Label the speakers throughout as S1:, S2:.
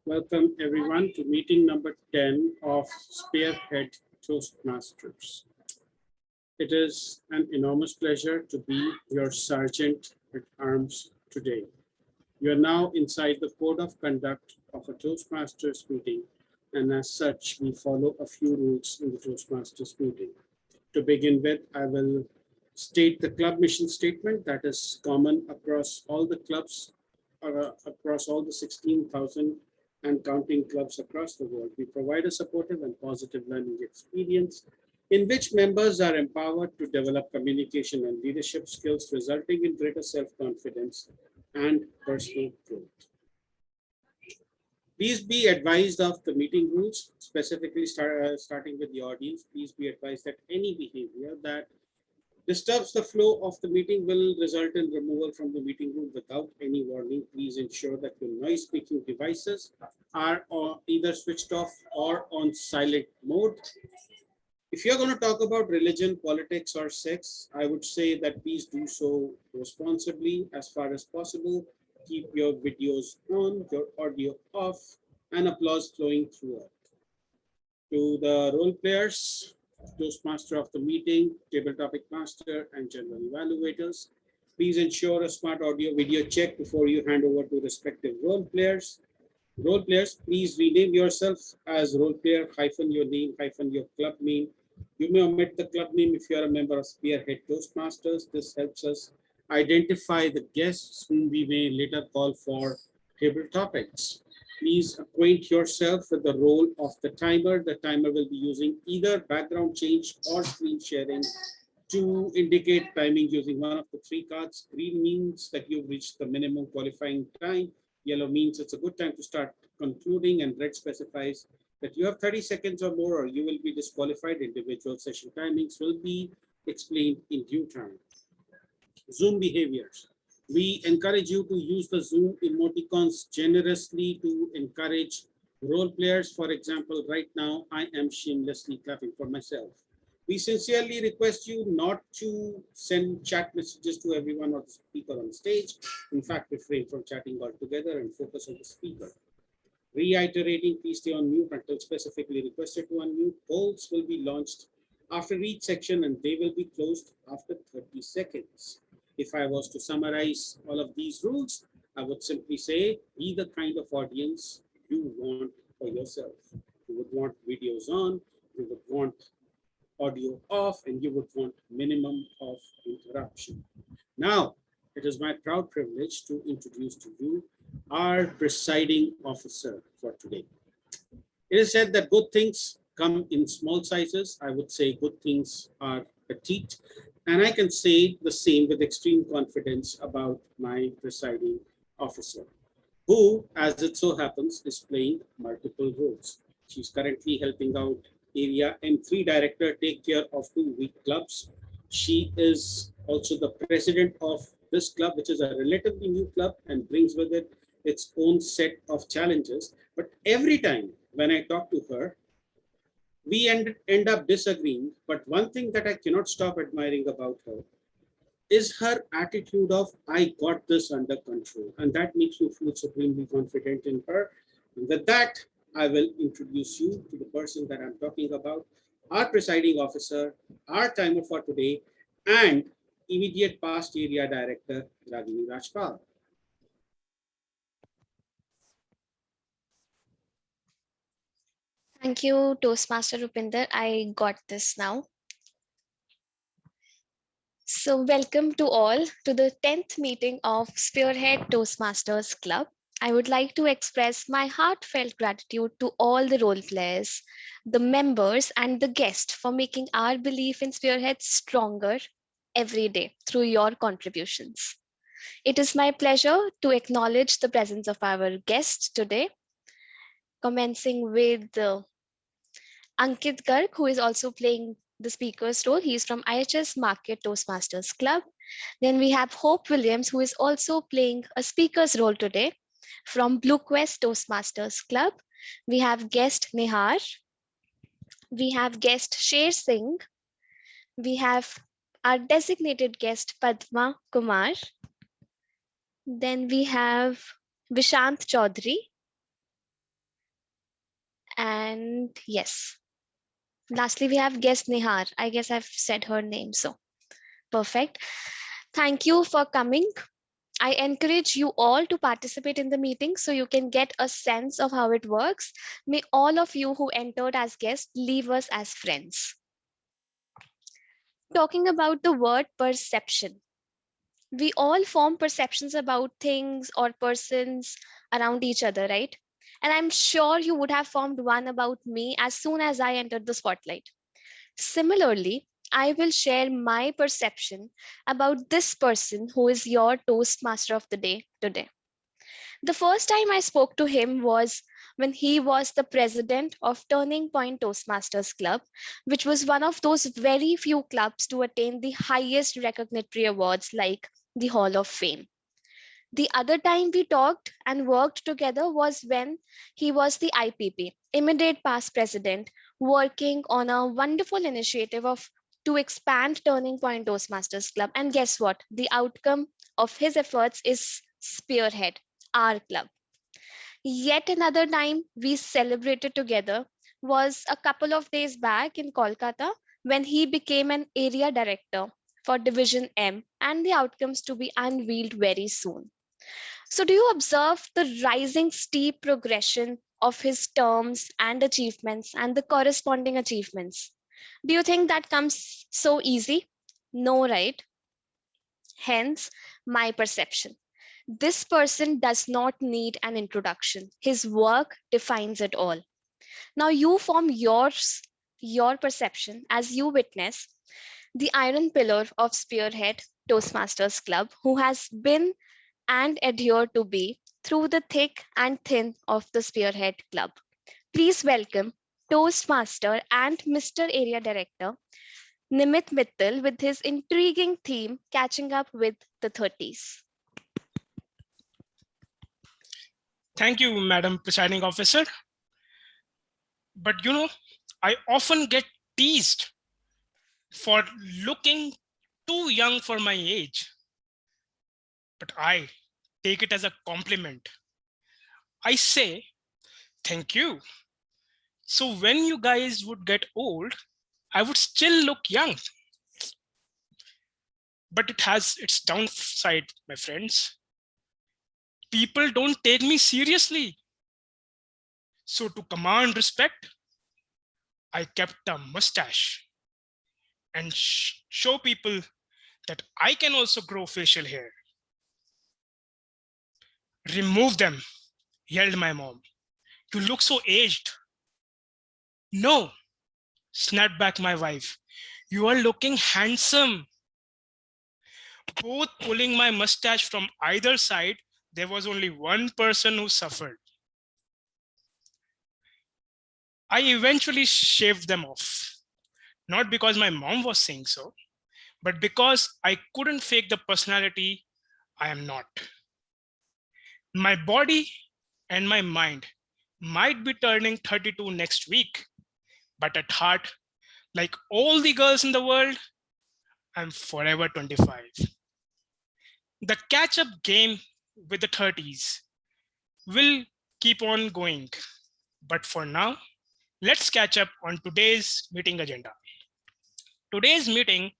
S1: Welcome everyone to meeting number 10 of Spearhead Toastmasters. It is an enormous pleasure to be your sergeant at arms today. You are now inside the code of conduct of a Toastmasters meeting, and as such, we follow a few rules in the Toastmasters meeting. To begin with, I will state the club mission statement that is common across all the clubs, across all the 16,000 and counting clubs across the world. We provide a supportive and positive learning experience in which members are empowered to develop communication and leadership skills, resulting in greater self-confidence and personal growth. Please be advised of the meeting rules, specifically starting with the audience. Please be advised that any behavior that disturbs the flow of the meeting will result in removal from the meeting room without any warning. Please ensure that your noise speaking devices are either switched off or on silent mode. If you're going to talk about religion, politics, or sex, I would say that please do so responsibly as far as possible. Keep your videos on, your audio off, and applause flowing throughout. To the role players, Toastmaster of the meeting, table topic master, and general evaluators, please ensure a smart audio video check before you hand over to respective role players. Role players, please rename yourself as role player hyphen your name hyphen your club name. You may omit the club name if you are a member of Spearhead Toastmasters. This helps us identify the guests whom we may later call for table topics. Please acquaint yourself with the role of the timer. The timer will be using either background change or screen sharing to indicate timing using one of the three cards. Green means that you've reached the minimum qualifying time. Yellow means it's a good time to start concluding, and red specifies that you have 30 seconds or more or you will be disqualified. Individual session timings will be explained in due time. Zoom behaviors. We encourage you to use the Zoom emoticons generously to encourage role players. For example, right now, I am shamelessly clapping for myself. We sincerely request you not to send chat messages to everyone or the speaker on stage. In fact, refrain from chatting altogether and focus on the speaker. Reiterating, please stay on mute until specifically requested to unmute. Polls will be launched after each section and they will be closed after 30 seconds. If I was to summarize all of these rules, I would simply say, be the kind of audience you want for yourself. You would want videos on, you would want audio off, and you would want minimum of interruption. Now, it is my proud privilege to introduce to you our presiding officer for today. It is said that good things come in small sizes. I would say good things are petite. And I can say the same with extreme confidence about my presiding officer, who, as it so happens, is playing multiple roles. She's currently helping out Area M3 Director take care of 2 week clubs. She is also the president of this club, which is a relatively new club and brings with it its own set of challenges. But every time when I talk to her, we end up disagreeing, but one thing that I cannot stop admiring about her is her attitude of, I got this under control. And that makes me feel supremely confident in her. And with that, I will introduce you to the person that I'm talking about, our presiding officer, our timer for today, and immediate past area director, Ragini Rajpal.
S2: Thank you, Toastmaster Rupinder. I got this now. So welcome to all to the 10th meeting of Spearhead Toastmasters Club. I would like to express my heartfelt gratitude to all the role players, the members, and the guests for making our belief in Spearhead stronger every day through your contributions. It is my pleasure to acknowledge the presence of our guests today, commencing with Ankit Garg, who is also playing the speaker's role. He is from IHS Market Toastmasters Club. Then we have Hope Williams, who is also playing a speaker's role today from Blue Quest Toastmasters Club. We have guest Nihar. We have guest Sher Singh. We have our designated guest PadmaKumar. Then we have Vishant Chaudhary. And yes, lastly, we have guest Nihar. I guess I've said her name. So perfect. Thank you for coming. I encourage you all to participate in the meeting so you can get a sense of how it works. May all of you who entered as guests leave us as friends. Talking about the word perception. We all form perceptions about things or persons around each other, right? And I'm sure you would have formed one about me as soon as I entered the spotlight. Similarly, I will share my perception about this person who is your Toastmaster of the day today. The first time I spoke to him was when he was the president of Turning Point Toastmasters Club, which was one of those very few clubs to attain the highest recognition awards like the Hall of Fame. The other time we talked and worked together was when he was the IPP, immediate past president, working on a wonderful initiative of to expand Turning Point Toastmasters Club. And guess what? The outcome of his efforts is Spearhead, our club. Yet another time we celebrated together was a couple of days back in Kolkata when he became an area director for Division M and the outcomes to be unveiled very soon. So, do you observe the rising steep progression of his terms and achievements and the corresponding achievements? Do you think that comes so easy? No, right? Hence, my perception. This person does not need an introduction. His work defines it all. Now, you form your perception as you witness the iron pillar of Spearhead Toastmasters Club, who has been and adhere to be through the thick and thin of the Spearhead Club. Please welcome Toastmaster and Mr. Area Director Nimit Mittal with his intriguing theme Catching Up with the 30s.
S3: Thank you, Madam Presiding Officer. But you know, I often get teased for looking too young for my age. But I take it as a compliment. I say, thank you. So when you guys would get old, I would still look young. But it has its downside, my friends. People don't take me seriously. So to command respect, I kept a mustache and show people that I can also grow facial hair. Remove them, yelled my mom. You look so aged. No, snapped back my wife. You are looking handsome. Both pulling my mustache from either side, there was only one person who suffered. I eventually shaved them off. Not because my mom was saying so, but because I couldn't fake the personality I am not. My body and my mind might be turning 32 next week, but at heart, like all the girls in the world, I'm forever 25. The catch-up game with the 30s will keep on going. But for now, let's catch up on today's meeting agenda. Today's meeting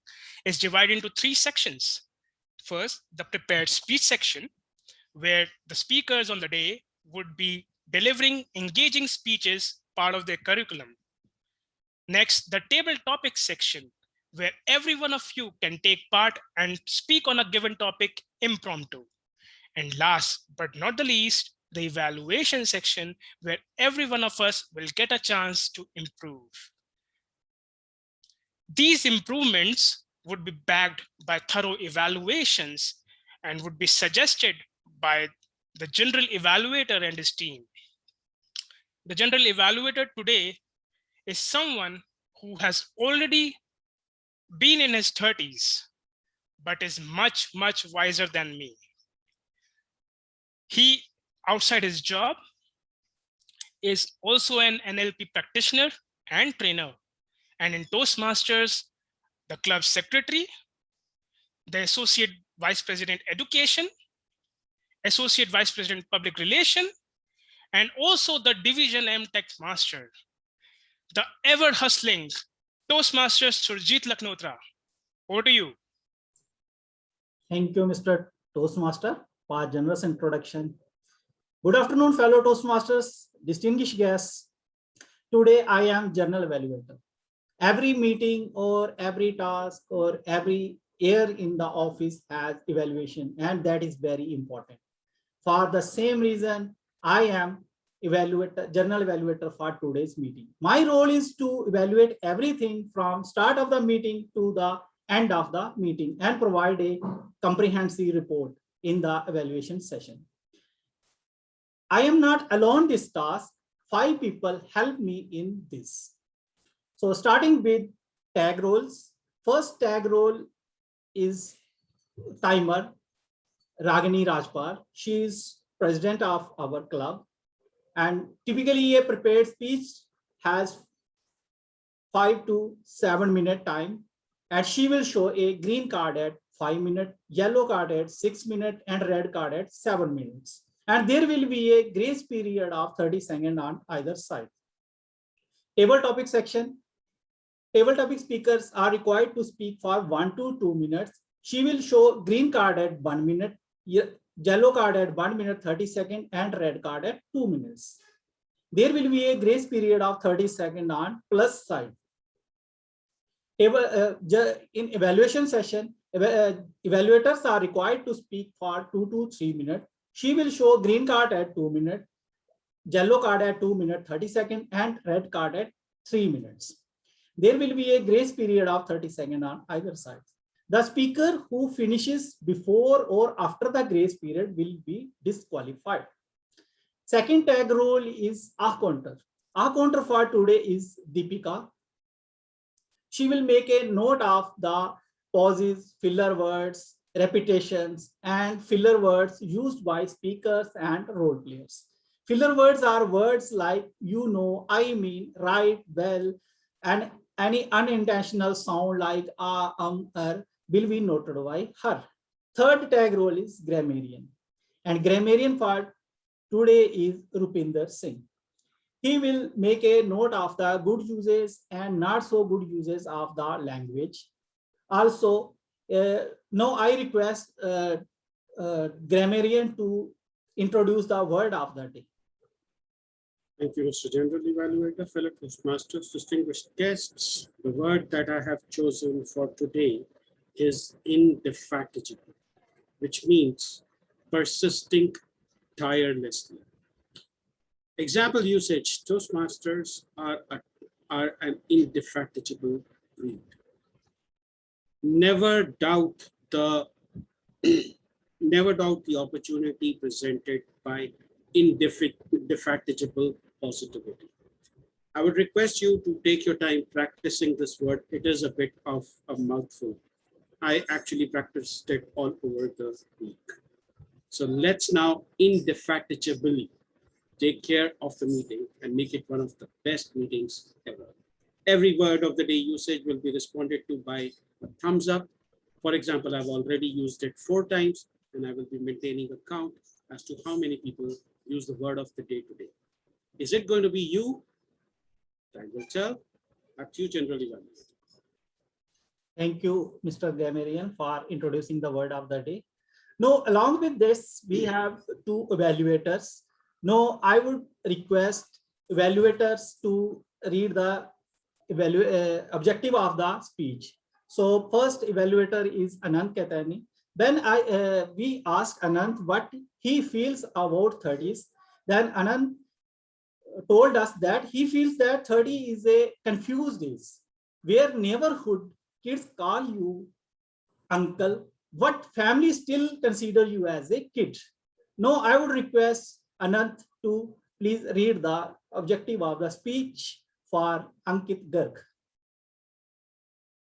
S3: is divided into 3 sections. First, the prepared speech section, where the speakers on the day would be delivering engaging speeches, part of their curriculum. Next, the table topics section, where every one of you can take part and speak on a given topic impromptu. And last but not the least, the evaluation section, where every one of us will get a chance to improve. These improvements would be backed by thorough evaluations and would be suggested by the general evaluator and his team. The general evaluator today is someone who has already been in his 30s, but is much, much wiser than me. He, outside his job, is also an NLP practitioner and trainer, and in Toastmasters, the club secretary, the associate vice president education, associate vice president public relation, and also the Division M Tech Master, the ever hustling Toastmaster Surjit Laknotra. Over to you.
S4: Thank you, Mr. Toastmaster, for a generous introduction. Good afternoon, fellow Toastmasters, distinguished guests. Today, I am General Evaluator. Every meeting or every task or every year in the office has evaluation, and that is very important. For the same reason, I am General Evaluator for today's meeting. My role is to evaluate everything from start of the meeting to the end of the meeting and provide a comprehensive report in the evaluation session. I am not alone this task. 5 people help me in this. So starting with tag roles, first tag role is timer, Ragini Rajpal. She is president of our club, and typically a prepared speech has 5 to 7 minute time, and she will show a green card at 5 minutes, yellow card at 6 minutes, and red card at 7 minutes. And there will be a grace period of 30 seconds on either side. Table topic section. Table topic speakers are required to speak for 1 to 2 minutes. She will show green card at 1 minute, yellow card at 1 minute 30 seconds, and red card at 2 minutes. There will be a grace period of 30 seconds on plus side. In evaluation session, evaluators are required to speak for 2 to 3 minutes. She will show green card at 2 minutes, yellow card at 2 minutes 30 seconds, and red card at 3 minutes. There will be a grace period of 30 seconds on either side. The speaker who finishes before or after the grace period will be disqualified. Second tag role is a counter. A counter for today is Deepika. She will make a note of the pauses, filler words, repetitions, and filler words used by speakers and role players. Filler words are words like you know, I mean, right, well, and any unintentional sound like will be noted by her. Third tag role is grammarian, and grammarian for today is Rupinder Singh. He will make a note of the good uses and not so good uses of the language. Also, now I request grammarian to introduce the word of the day.
S1: Thank you, Mr. General Evaluator, fellow Toastmasters, distinguished guests. The word that I have chosen for today is indefatigable, which means persisting tirelessly. Example usage: Toastmasters are an indefatigable breed. Never doubt the opportunity presented by indefatigable positivity. I would request you to take your time practicing this word. It is a bit of a mouthful. I actually practiced it all over the week. So let's now indefatigably take care of the meeting and make it one of the best meetings ever. Every word of the day usage will be responded to by a thumbs up. For example, I've already used it 4 times, and I will be maintaining a count as to how many people use the word of the day today. Is it going to be you? Time will tell. Back to you, General Evaluator.
S4: Thank you, Mr. Grammarian, for introducing the word of the day. Now, along with this, we have 2 evaluators. Now, I would request evaluators to read the objective of the speech. So first evaluator is Anant Katyayni. Then we asked Anant what he feels about 30s. Then Anant told us that he feels that 30 is a confused age, where neighborhood kids call you uncle, but family still consider you as a kid. Now I would request Anant to please read the objective of the speech for Ankit Garg.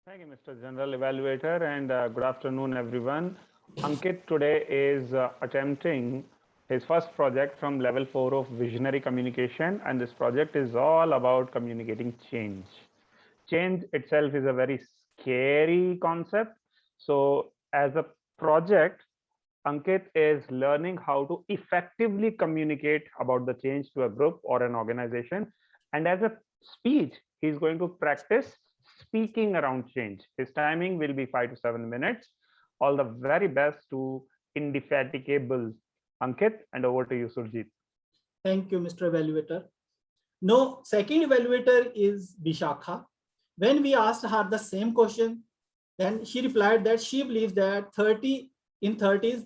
S5: Thank you, Mr. General Evaluator, and good afternoon, everyone. Ankit today is attempting his first project from level 4 of visionary communication, and this project is all about communicating change. Change itself is a very scary concept. So as a project, Ankit is learning how to effectively communicate about the change to a group or an organization. And as a speech, he's going to practice speaking around change. His timing will be 5 to 7 minutes. All the very best to indefatigable Ankit, and over to you, Surjit.
S4: Thank you, Mr. Evaluator. No, second evaluator is Vishakha. When we asked her the same question, then she replied that she believes that 30s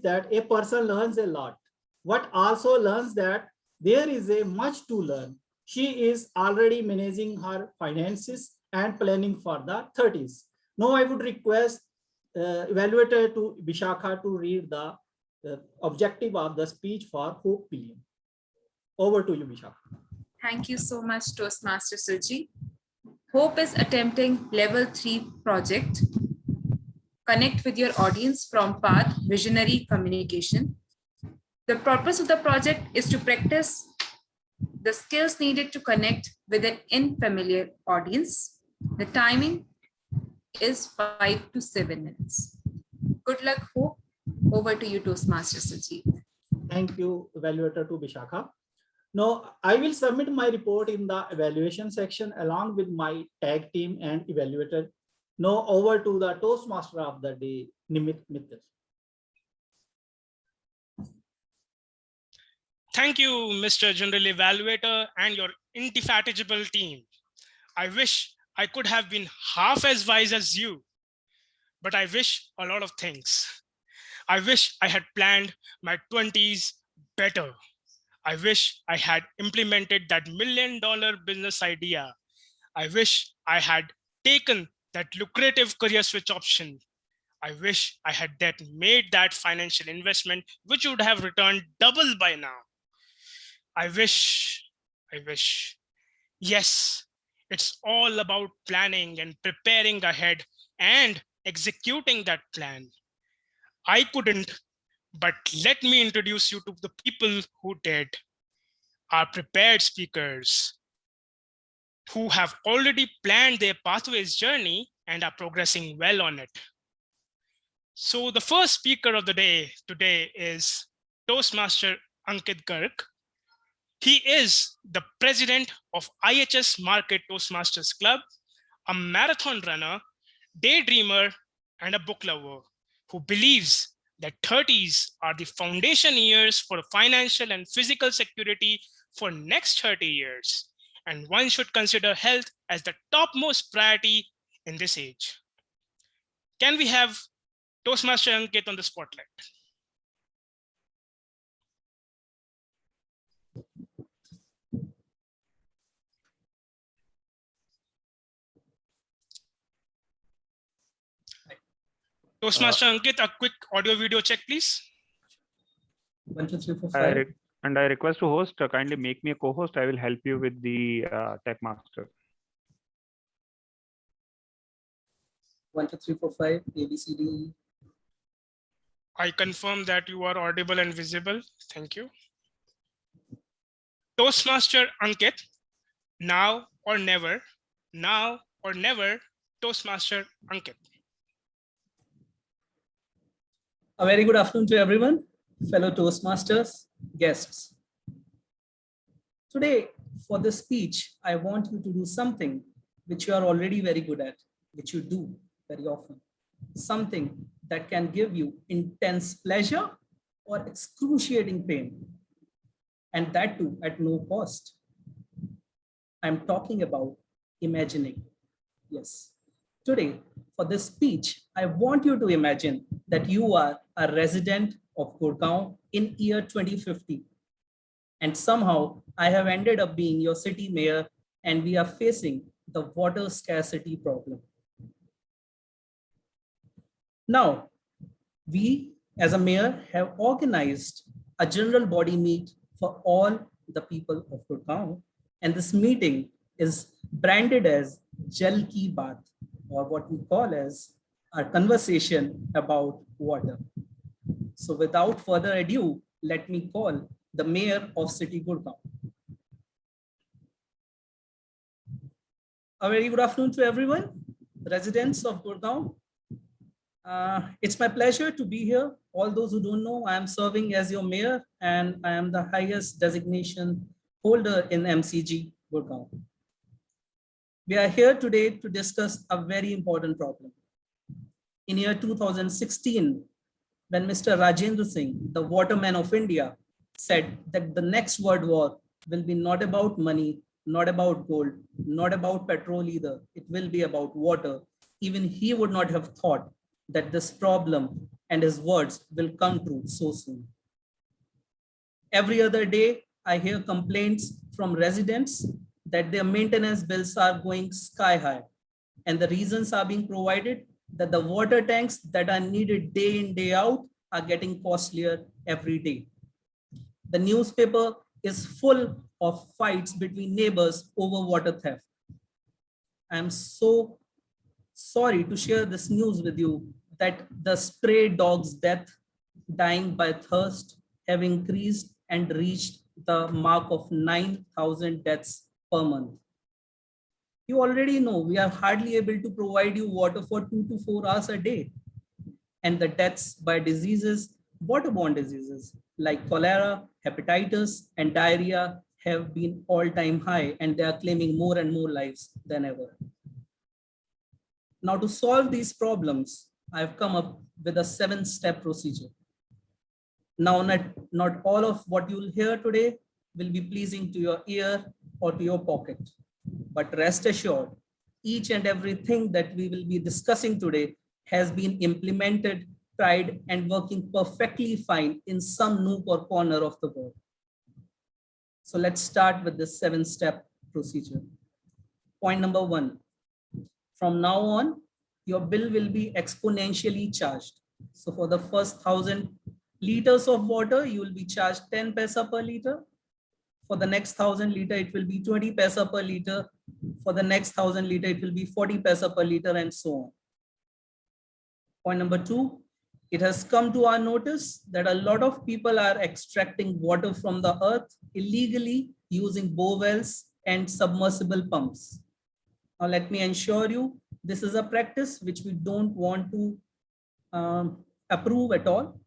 S4: that a person learns a lot, but also learns that there is a much to learn. She is already managing her finances and planning for the 30s. Now I would request evaluator to Vishakha to read the objective of the speech for Hope Billion. Over to you, Vishakha.
S6: Thank you so much, Toastmaster Surji. Hope is attempting level 3 project. Connect with your audience from path visionary communication. The purpose of the project is to practice the skills needed to connect with an unfamiliar audience. The timing is 5 to 7 minutes. Good luck, Hope. Over to you, Toastmaster Surji.
S4: Thank you, evaluator to Vishakha. Now, I will submit my report in the evaluation section along with my tag team and evaluator. Now, over to the Toastmaster of the day, Nimit Mittal.
S3: Thank you, Mr. General Evaluator and your indefatigable team. I wish I could have been half as wise as you, but I wish a lot of things. I wish I had planned my 20s better. I wish I had implemented that $1 million business idea. I wish I had taken that lucrative career switch option. I wish I had made that financial investment, which would have returned double by now. I wish. Yes, it's all about planning and preparing ahead and executing that plan. I couldn't, but let me introduce you to the people who did. Our prepared speakers who have already planned their pathways journey and are progressing well on it. So the first speaker of the day today is Toastmaster Ankit Garg. He is the president of IHS Market Toastmasters Club, a marathon runner, daydreamer, and a book lover who believes that 30s are the foundation years for financial and physical security for next 30 years. And one should consider health as the topmost priority in this age. Can we have Toastmaster Ankit on the spotlight? Toastmaster Ankit, a quick audio video check, please.
S7: 1, 2, 3, 4, 5.
S5: And I request to host, kindly make me a co-host. I will help you with the tech master.
S7: 1, 2, 3, 4, 5. A, B, C, D.
S3: I confirm that you are audible and visible. Thank you. Toastmaster Ankit, now or never, Toastmaster Ankit.
S7: A very good afternoon to everyone, fellow Toastmasters, guests. Today, for this speech, I want you to do something which you are already very good at, which you do very often. Something that can give you intense pleasure or excruciating pain, and that too at no cost. I'm talking about imagining. Yes. Today, for this speech, I want you to imagine that you are a resident of Gurgaon in year 2050. And somehow I have ended up being your city mayor, and we are facing the water scarcity problem. Now, we as a mayor have organized a general body meet for all the people of Gurgaon. And this meeting is branded as Jal Ki Baat, or what we call as our conversation about water. So without further ado, let me call the mayor of City Gurgaon. A very good afternoon to everyone, residents of Gurgaon. It's my pleasure to be here. All those who don't know, I am serving as your mayor and I am the highest designation holder in MCG, Gurgaon. We are here today to discuss a very important problem. In year 2016, when Mr. Rajendra Singh, the waterman of India, said that the next world war will be not about money, not about gold, not about petrol either. It will be about water. Even he would not have thought that this problem and his words will come true so soon. Every other day, I hear complaints from residents that their maintenance bills are going sky high. And the reasons are being provided that the water tanks that are needed day in, day out are getting costlier every day. The newspaper is full of fights between neighbors over water theft. I'm so sorry to share this news with you that the stray dog's death, dying by thirst, have increased and reached the mark of 9,000 deaths per month. You already know we are hardly able to provide you water for 2 to 4 hours a day. And the deaths by diseases, waterborne diseases like cholera, hepatitis, and diarrhea have been all-time high, and they are claiming more and more lives than ever. Now, to solve these problems, I've come up with a 7-step procedure. Now, not all of what you'll hear today will be pleasing to your ear or to your pocket, but rest assured, each and everything that we will be discussing today has been implemented, tried, and working perfectly fine in some nook or corner of the world. So let's start with this 7-step procedure. Point number 1. From now on, your bill will be exponentially charged. So for the first 1,000 liters of water, you will be charged 10 paisa per liter. For the next 1,000 liter, it will be 20 paisa per liter. For the next 1,000 liter, it will be 40 paisa per liter, and so on. Point number 2, it has come to our notice that a lot of people are extracting water from the earth illegally using bore wells and submersible pumps. Now, let me assure you, this is a practice which we don't want to approve at all.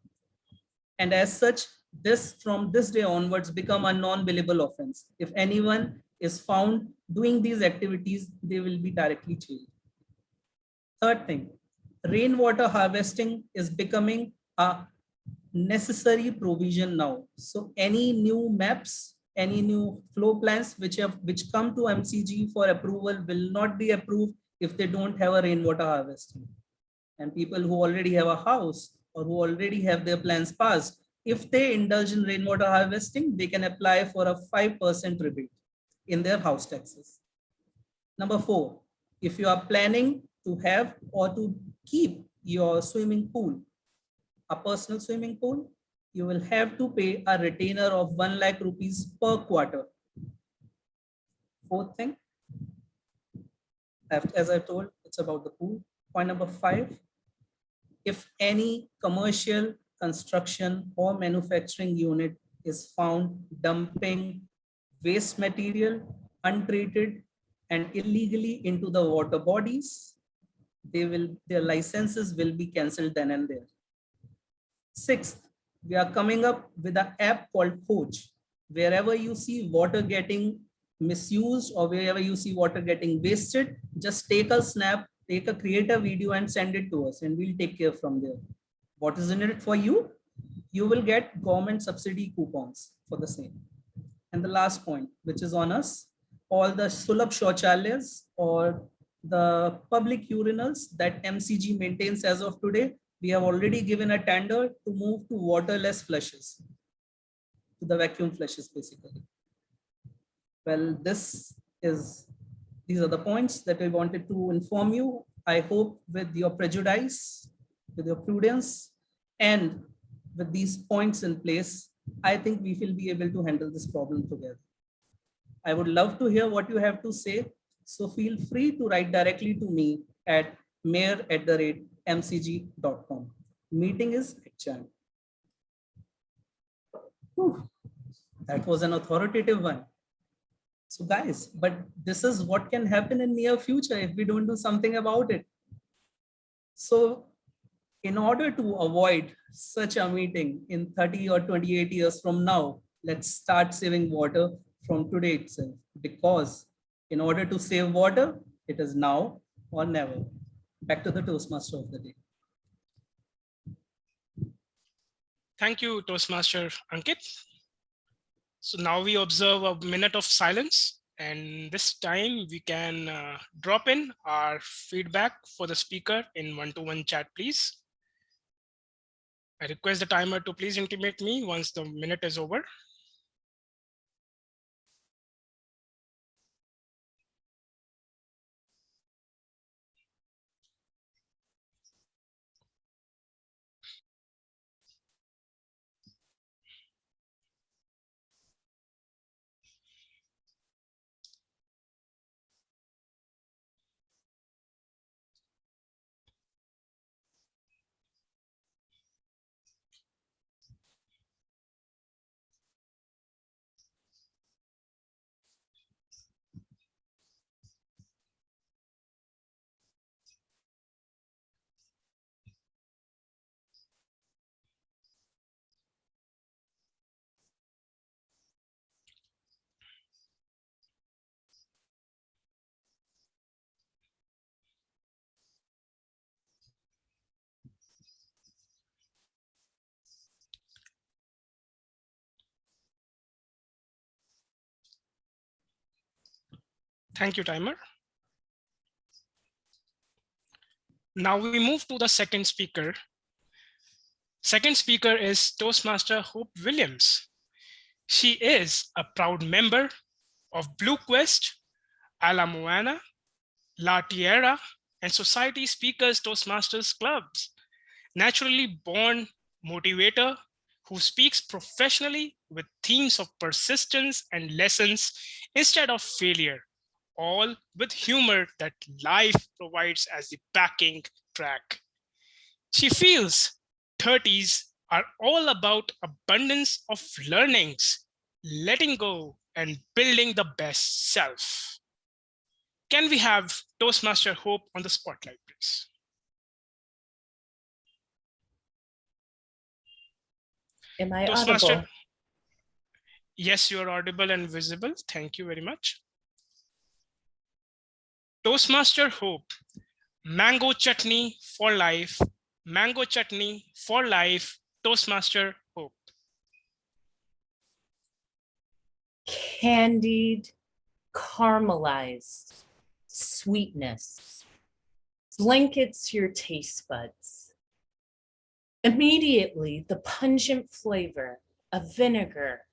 S7: And as such, this from this day onwards become a non-billable offense. If anyone is found doing these activities, they will be directly jailed. Third thing, rainwater harvesting is becoming a necessary provision now. So any new maps, any new flow plans which come to MCG for approval will not be approved if they don't have a rainwater harvesting. And people who already have a house or who already have their plans passed, if they indulge in rainwater harvesting, they can apply for a 5% rebate in their house taxes. Number 4, if you are planning to have or to keep your swimming pool, a personal swimming pool, you will have to pay a retainer of 1 lakh rupees per quarter. Fourth thing, as I told, it's about the pool. Point number 5, if any commercial construction or manufacturing unit is found dumping waste material untreated and illegally into the water bodies, their licenses will be cancelled then and there. 6th, we are coming up with an app called Coach. Wherever you see water getting misused or wherever you see water getting wasted, just take a snap, create a video and send it to us, and we'll take care from there. What is in it for you? You will get government subsidy coupons for the same. And the last point, which is on us, all the Sulabh Shauchalayas or the public urinals that MCG maintains as of today, we have already given a tender to move to waterless flushes, to the vacuum flushes basically. Well, these are the points that I wanted to inform you. I hope with your prejudice, with your prudence, and with these points in place, I think we will be able to handle this problem together. I would love to hear what you have to say. So feel free to write directly to me at mayor@mcg.com. Meeting is adjourned. That was an authoritative one. So guys, but this is what can happen in near future if we don't do something about it. So In order to avoid such a meeting in 30 or 28 years from now, let's start saving water from today itself, because in order to save water, it is now or never. Back to the Toastmaster of the day.
S3: Thank you, Toastmaster Ankit. So now we observe a minute of silence, and this time we can drop in our feedback for the speaker in one-to-one chat, please. I request the timer to please intimate me once the minute is over. Thank you, timer. Now we move to the second speaker. Second speaker is Toastmaster Hope Williams. She is a proud member of Blue Quest, Ala Moana, La Tierra, and Society Speakers Toastmasters Clubs. Naturally born motivator who speaks professionally with themes of persistence and lessons instead of failure, all with humor that life provides as the backing track. She feels 30s are all about abundance of learnings, letting go, and building the best self. Can we have Toastmaster Hope on the spotlight, please?
S8: Am I
S3: Toastmaster,
S8: audible?
S3: yes, you are audible and visible. Thank you very much. Toastmaster Hope, mango chutney for life, mango chutney for life, Toastmaster Hope.
S8: Candied, caramelized sweetness blankets your taste buds. Immediately, the pungent flavor of vinegar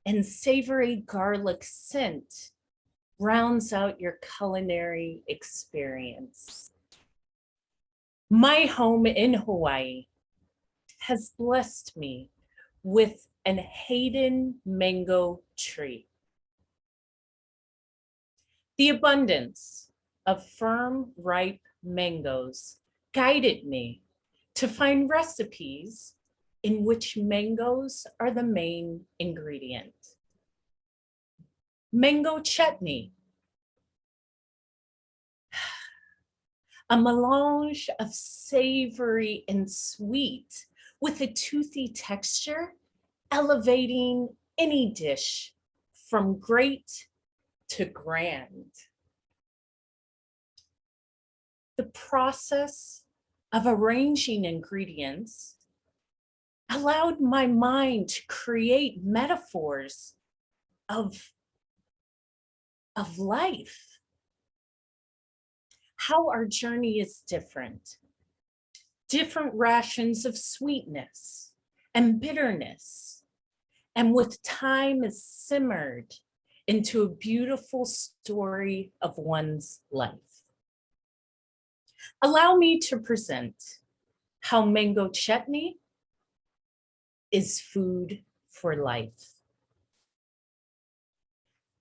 S8: and savory garlic scent rounds out your culinary experience. My home in Hawaii has blessed me with an Hayden mango tree. The abundance of firm, ripe mangoes guided me to find recipes in which mangoes are the main ingredient. Mango chutney, a melange of savory and sweet with a toothy texture, elevating any dish from great to grand. The process of arranging ingredients allowed my mind to create metaphors of life. How our journey is different. Different rations of sweetness and bitterness, and with time is simmered into a beautiful story of one's life. Allow me to present how mango chutney is food for life.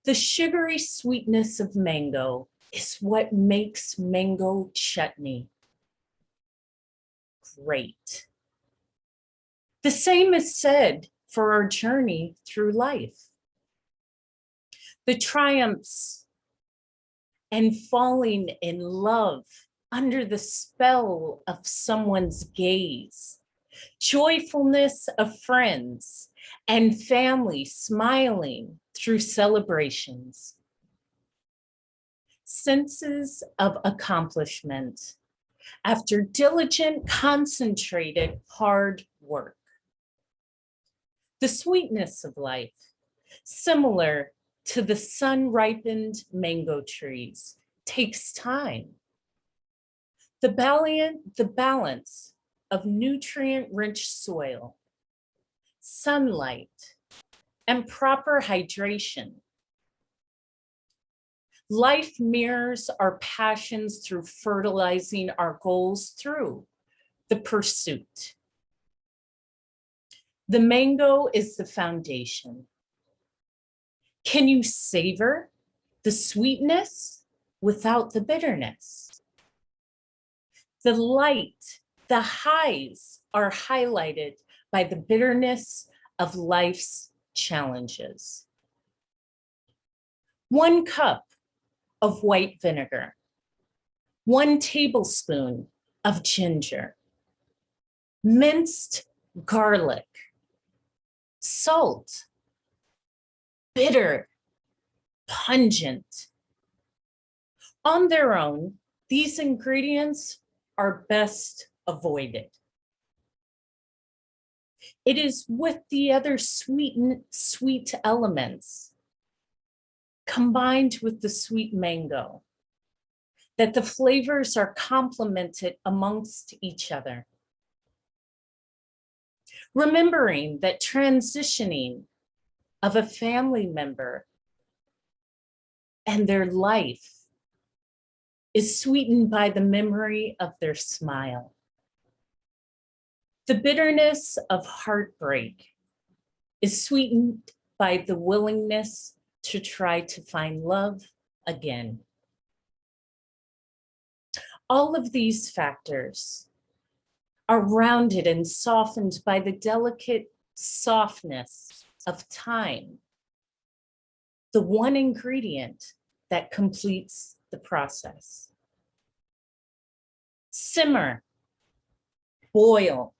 S8: The sugary sweetness of mango is what makes mango chutney great. The same is said for our journey through life. The triumphs and falling in love under the spell of someone's gaze, joyfulness of friends and family smiling through celebrations, senses of accomplishment after diligent, concentrated, hard work. The sweetness of life, similar to the sun-ripened mango trees, takes time. The balance of nutrient-rich soil, sunlight, and proper hydration. Life mirrors our passions through fertilizing our goals through the pursuit. The mango is the foundation. Can you savor the sweetness without the bitterness? The light, the highs are highlighted by the bitterness of life's challenges. 1 cup of white vinegar, 1 tablespoon of ginger, minced garlic, salt, bitter, pungent. On their own, these ingredients are best avoided. It is with the other sweet elements combined with the sweet mango that the flavors are complemented amongst each other. Remembering that transitioning of a family member and their life is sweetened by the memory of their smile. The bitterness of heartbreak is sweetened by the willingness to try to find love again. All of these factors are rounded and softened by the delicate softness of time, the one ingredient that completes the process. Simmer, boil,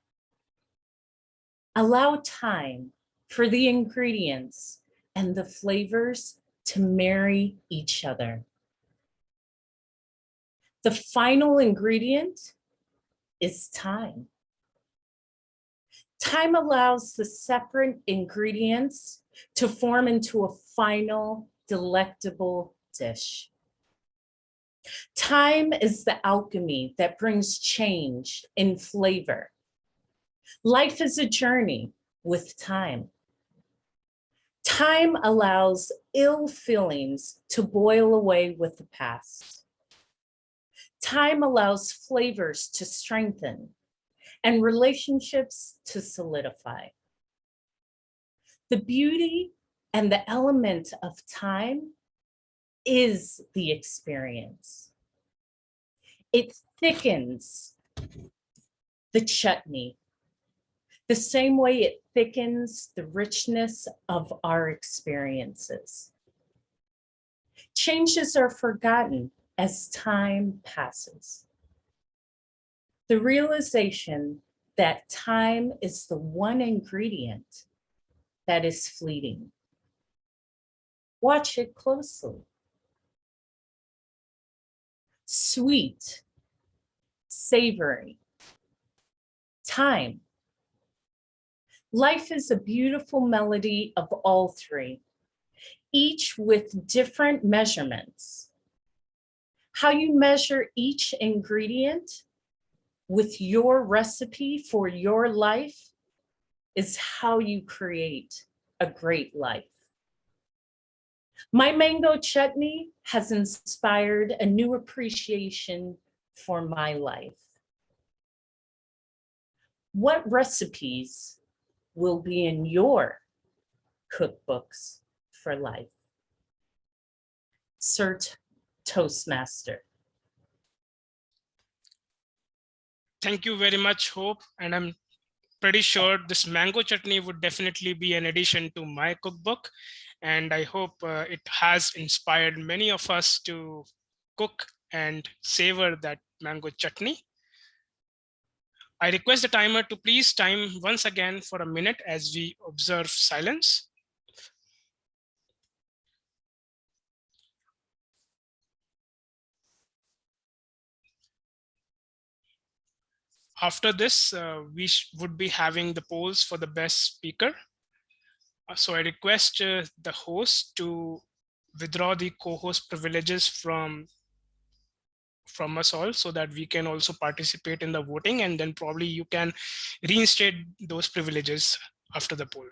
S8: allow time for the ingredients and the flavors to marry each other. The final ingredient is time. Time allows the separate ingredients to form into a final delectable dish. Time is the alchemy that brings change in flavor. Life is a journey with time. Time allows ill feelings to boil away with the past. Time allows flavors to strengthen and relationships to solidify. The beauty and the element of time is the experience. It thickens the chutney the same way it thickens the richness of our experiences. Changes are forgotten as time passes. The realization that time is the one ingredient that is fleeting. Watch it closely. Sweet, savory, time. Life is a beautiful melody of all three, each with different measurements. How you measure each ingredient with your recipe for your life is how you create a great life. My mango chutney has inspired a new appreciation for my life. What recipes will be in your cookbooks for life? Sir Toastmaster.
S3: Thank you very much, Hope. And I'm pretty sure this mango chutney would definitely be an addition to my cookbook. And I hope it has inspired many of us to cook and savor that mango chutney. I request the timer to please time once again for a minute as we observe silence. After this, we would be having the polls for the best speaker. So I request the host to withdraw the co-host privileges from us all so that we can also participate in the voting, and then probably you can reinstate those privileges after the poll.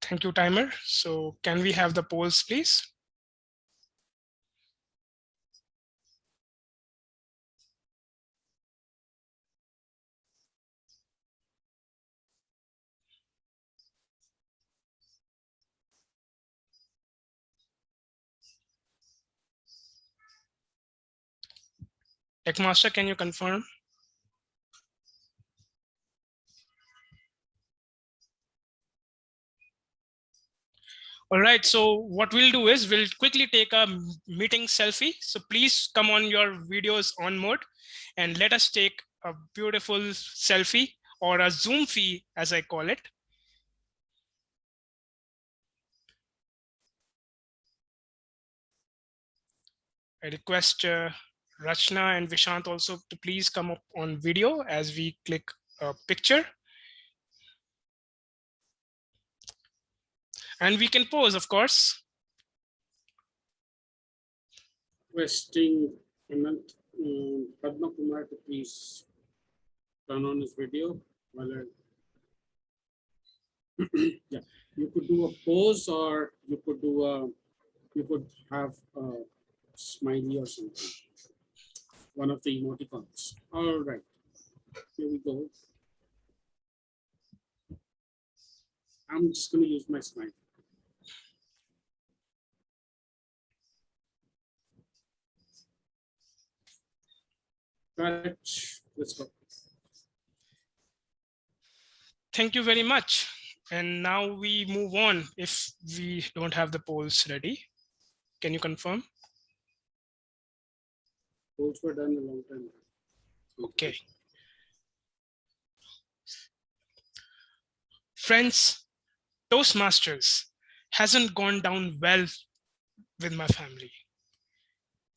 S3: Thank you, timer. So can we have the polls, please? Techmaster, can you confirm? All right, so what we'll do is we'll quickly take a meeting selfie. So please come on your videos on mode and let us take a beautiful selfie, or a Zoom-fee as I call it. I request Rachna and Vishant also to please come up on video as we click a picture. And we can pause, of course.
S1: Requesting Anant, PadmaKumar to please turn on his video. Yeah, you could do a pose, or you could do you could have a smiley or something. One of the emoticons. All right, here we go. I'm just going to use my smile. Correct. Let's go.
S3: Thank you very much. And now we move on. If we don't have the polls ready, can you confirm?
S1: Polls were done a long time ago.
S3: Okay. Friends, Toastmasters hasn't gone down well with my family.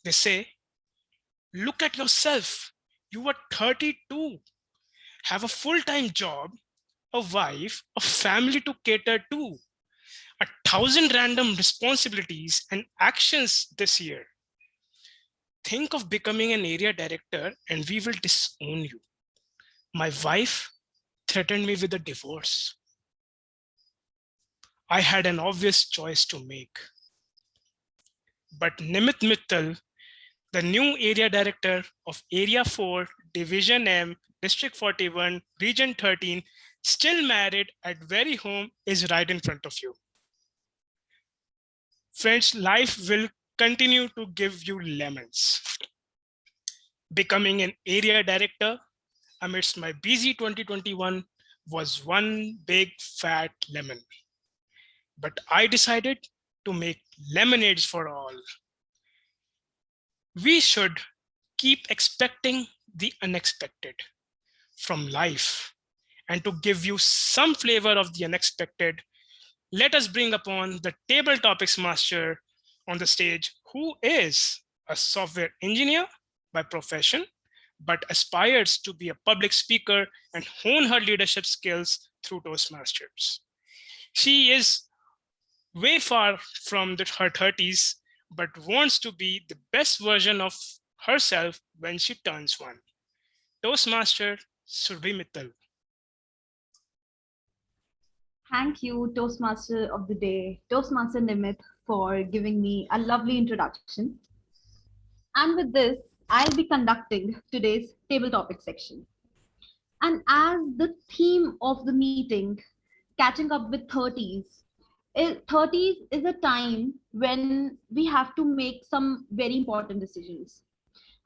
S3: They say, look at yourself. You are 32, have a full-time job, a wife, a family to cater to, 1,000 random responsibilities and actions this year. Think of becoming an area director and we will disown you. My wife threatened me with a divorce. I had an obvious choice to make. But Nimit Mittal, the new area director of Area 4, Division M, District 41, Region 13, still married at very home, is right in front of you. Friends, life will continue to give you lemons. Becoming an area director amidst my busy 2021 was one big fat lemon. But I decided to make lemonades for all. We should keep expecting the unexpected from life. And to give you some flavor of the unexpected, let us bring upon the table topics master on the stage, who is a software engineer by profession, but aspires to be a public speaker and hone her leadership skills through Toastmasters. She is way far from her 30s, but wants to be the best version of herself when she turns one. Toastmaster Surabhi Mittal.
S9: Thank you, Toastmaster of the Day, Toastmaster Nimit, for giving me a lovely introduction. And with this, I'll be conducting today's table topic section. And as the theme of the meeting, catching up with 30s, 30s is a time when we have to make some very important decisions.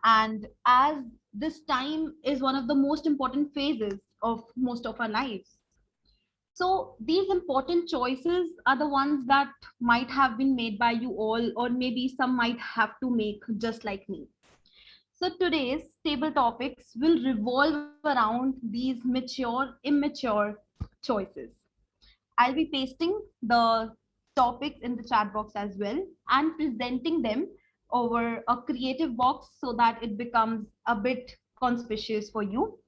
S9: And as this time is one of the most important phases of most of our lives. So these important choices are the ones that might have been made by you all, or maybe some might have to make just like me. So today's table topics will revolve around these mature, immature choices. I'll be pasting the topics in the chat box as well and presenting them over a creative box so that it becomes a bit conspicuous for you.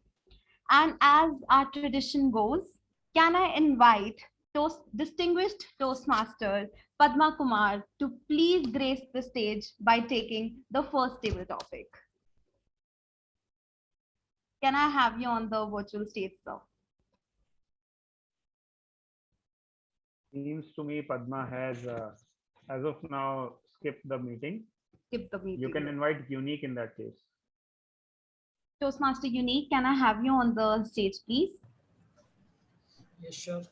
S9: And as our tradition goes, can I invite distinguished Toastmaster PadmaKumar to please grace the stage by taking the first table topic. Can I have you on the virtual stage, sir?
S5: Seems to me Padma has, as of now, skipped the meeting.
S9: Skip the meeting.
S5: You can invite Unique in that case.
S9: Toastmaster Unique, can I have you on the stage, please?
S7: Yes, sure.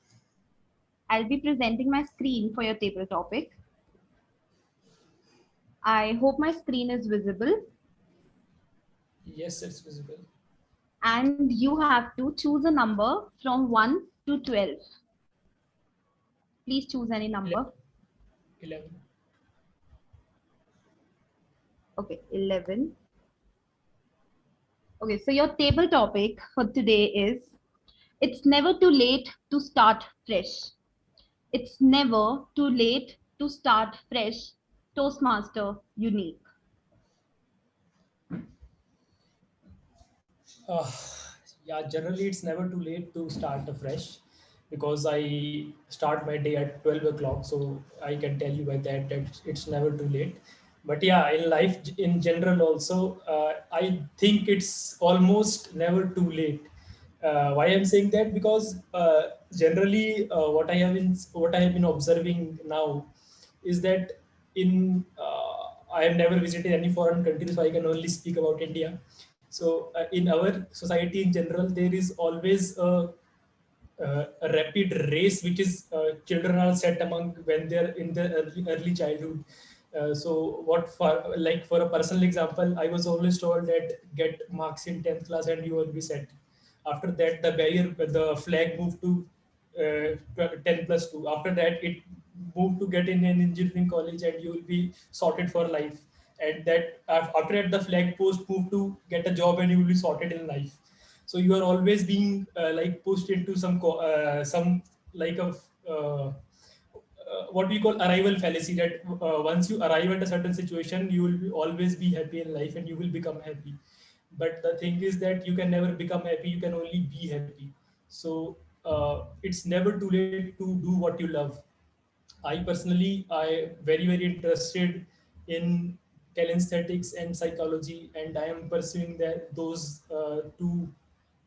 S9: I'll be presenting my screen for your table topic. I hope my screen is visible.
S7: Yes, it's visible.
S9: And you have to choose a number from 1 to 12. Please choose any number.
S7: 11.
S9: Okay, 11. Okay, so your table topic for today is, it's never too late to start fresh. It's never too late to start fresh. Toastmaster Unique.
S7: Uh, yeah, generally it's never too late to start afresh because I start my day at 12 o'clock. So I can tell you by that it's never too late. But yeah, in life in general also, I think it's almost never too late. Why I'm saying that? Because generally what I have been observing now is that I have never visited any foreign country, so I can only speak about India. So in our society in general, there is always a rapid race which is children are set among when they're in the early childhood. So what for, like for a personal example, I was always told that get marks in 10th class and you will be set. After that, the flag moved to 10 plus 2. After that, it moved to get in an engineering college and you will be sorted for life. And that after that, the flag post moved to get a job and you will be sorted in life. So you are always being like pushed into some like a what we call arrival fallacy, that once you arrive at a certain situation, you will always be happy in life and you will become happy. But the thing is that you can never become happy, you can only be happy. So it's never too late to do what you love. I very interested in calisthenics and psychology, and I am pursuing those two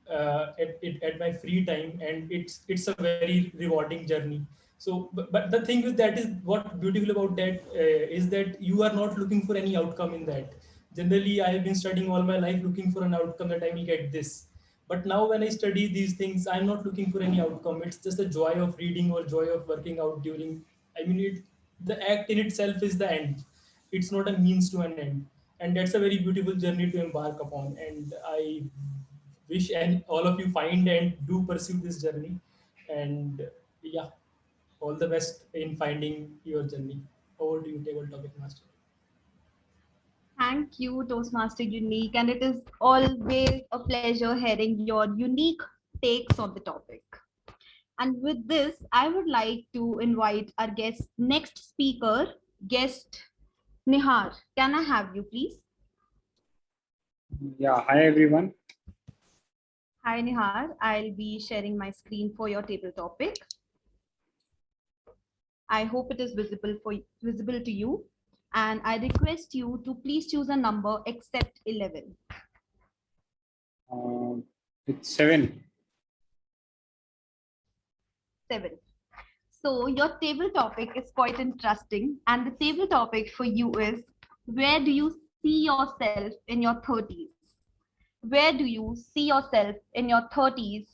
S7: at my free time, and it's a very rewarding journey. So, but the thing with that is, what beautiful about that is that you are not looking for any outcome in that. Generally, I have been studying all my life looking for an outcome that I will get this. But now when I study these things, I'm not looking for any outcome. It's just the joy of reading or joy of working out during, I mean, the act in itself is the end. It's not a means to an end. And that's a very beautiful journey to embark upon. And I wish and all of you find and do pursue this journey. And yeah, all the best in finding your journey. Over to you, table topic master.
S9: Thank you, Toastmaster Unique. And it is always a pleasure hearing your unique takes on the topic. And with this, I would like to invite our next speaker, guest Nihar. Can I have you, please?
S10: Yeah, hi everyone.
S9: Hi, Nihar. I'll be sharing my screen for your table topic. I hope it is visible to you. And I request you to please choose a number except 11.
S10: It's 7.
S9: 7. So your table topic is quite interesting. And the table topic for you is, where do you see yourself in your 30s? Where do you see yourself in your 30s?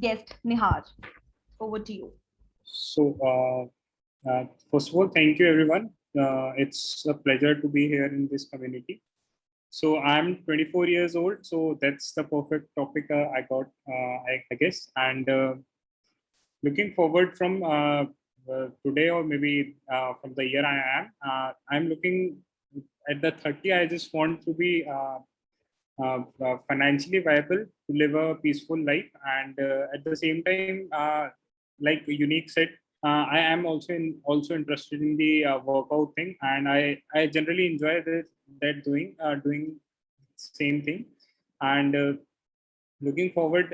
S9: Guest Nihar, over to you.
S10: So, first of all, thank you, everyone. It's a pleasure to be here in this community. So, I'm 24 years old, so that's the perfect topic I got, I guess. And looking forward from today, or maybe from the year I am, I'm looking at the 30. I just want to be financially viable, to live a peaceful life, and at the same time, like Unique said, I am also interested in the workout thing, and I generally enjoy that doing same thing, and looking forward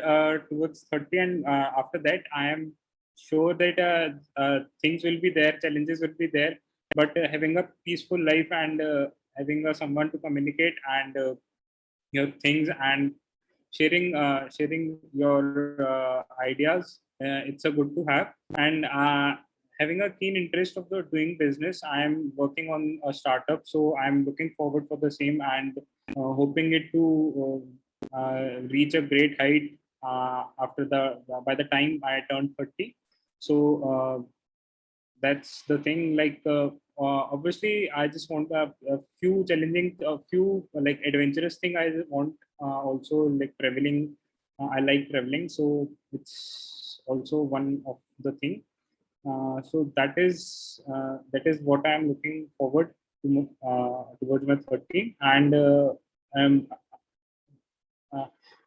S10: towards 30, and after that I am sure that things will be there, challenges will be there, but having a peaceful life, and having someone to communicate, and your things, and sharing your ideas, it's a good to have. And having a keen interest of the doing business, I am working on a startup, so I'm looking forward for the same, and hoping it to reach a great height after by the time I turn 30. So that's the thing. Like obviously, I just want a few challenging, a few like adventurous thing. I want also like traveling. I like traveling, so it's also one of the thing. So that is what I'm looking forward to towards my 30. And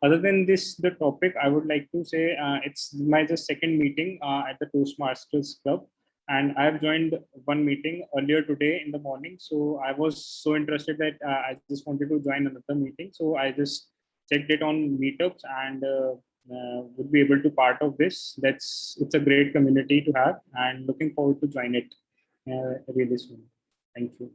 S10: other than this, the topic I would like to say, it's my just second meeting at the Toastmasters Club, and I've joined one meeting earlier today in the morning. So I was so interested that I just wanted to join another meeting. So I just checked it on meetups, and would be able to part of this. It's a great community to have, and looking forward to join it really soon. Thank you.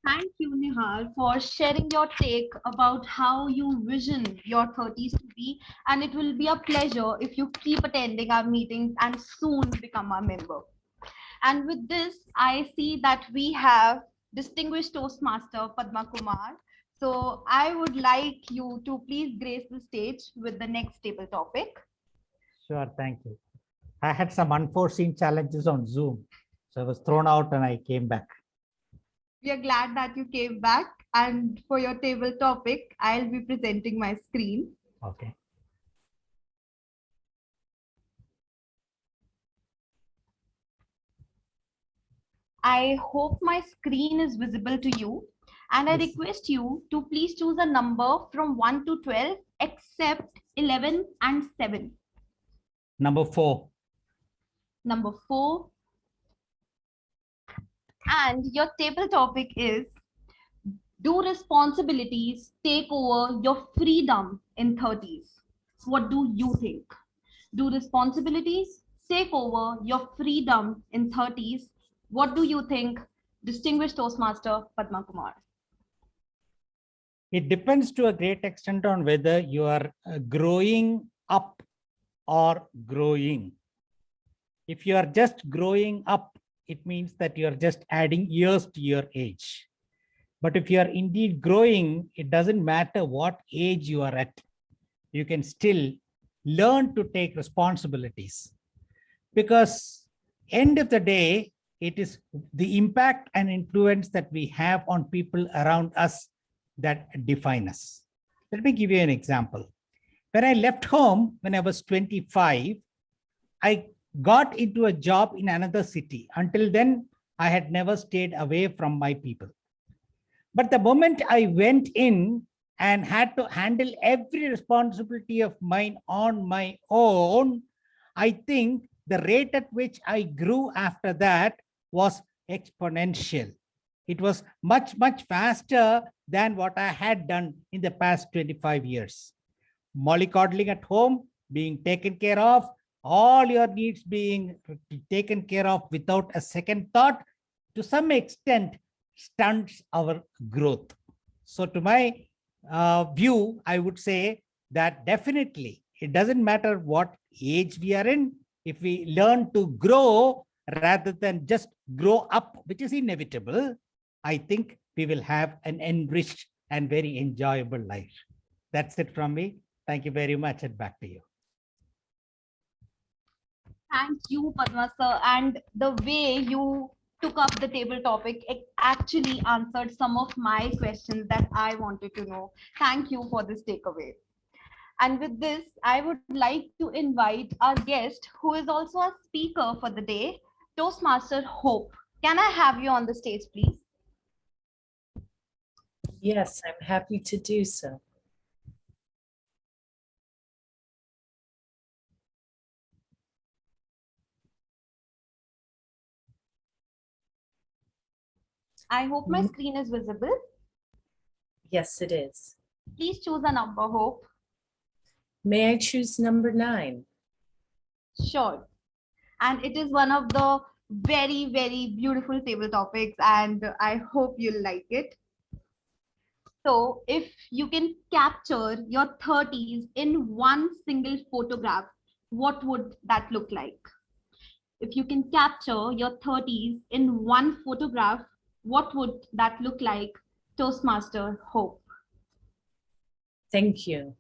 S9: Thank you, Nihal, for sharing your take about how you vision your 30s to be. And it will be a pleasure if you keep attending our meetings and soon become a member. And with this, I see that we have distinguished Toastmaster PadmaKumar. So I would like you to please grace the stage with the next table topic.
S11: Sure, thank you. I had some unforeseen challenges on Zoom, so I was thrown out and I came back.
S9: We are glad that you came back. And for your table topic, I'll be presenting my screen.
S11: Okay.
S9: I hope my screen is visible to you. And I
S11: Yes.
S9: request you to please choose a number from 1 to 12, except 11 and 7.
S11: Number 4.
S9: Number 4. And your table topic is, do responsibilities take over your freedom in 30s? What do you think? Do responsibilities take over your freedom in 30s? What do you think, distinguished Toastmaster PadmaKumar?
S11: It depends to a great extent on whether you are growing up or growing. If you are just growing up, it means that you are just adding years to your age. But if you are indeed growing, it doesn't matter what age you are at. You can still learn to take responsibilities, because end of the day, it is the impact and influence that we have on people around us that define us. Let me give you an example. When I left home, when I was 25, I got into a job in another city. Until then, I had never stayed away from my people. But the moment I went in and had to handle every responsibility of mine on my own, I think the rate at which I grew after that was exponential. It was much, much faster than what I had done in the past 25 years. Mollycoddling at home, being taken care of, all your needs being taken care of without a second thought, to some extent stunts our growth. So to my view, I would say that definitely it doesn't matter what age we are in. If we learn to grow rather than just grow up, which is inevitable, I think we will have an enriched and very enjoyable life. That's it from me. Thank you very much, and back to you.
S9: Thank you, Padma sir. And the way you took up the table topic, it actually answered some of my questions that I wanted to know. Thank you for this takeaway. And with this, I would like to invite our guest, who is also a speaker for the day, Toastmaster Hope. Can I have you on the stage, please?
S8: Yes, I'm happy to do so.
S9: I hope my screen is visible.
S8: Yes, it is.
S9: Please choose a number, Hope.
S8: May I choose number 9?
S9: Sure. And it is one of the very, very beautiful table topics, and I hope you'll like it. So if you can capture your 30s in one single photograph, what would that look like? If you can capture your 30s in one photograph, what would that look like, Toastmaster Hope?
S8: Thank you.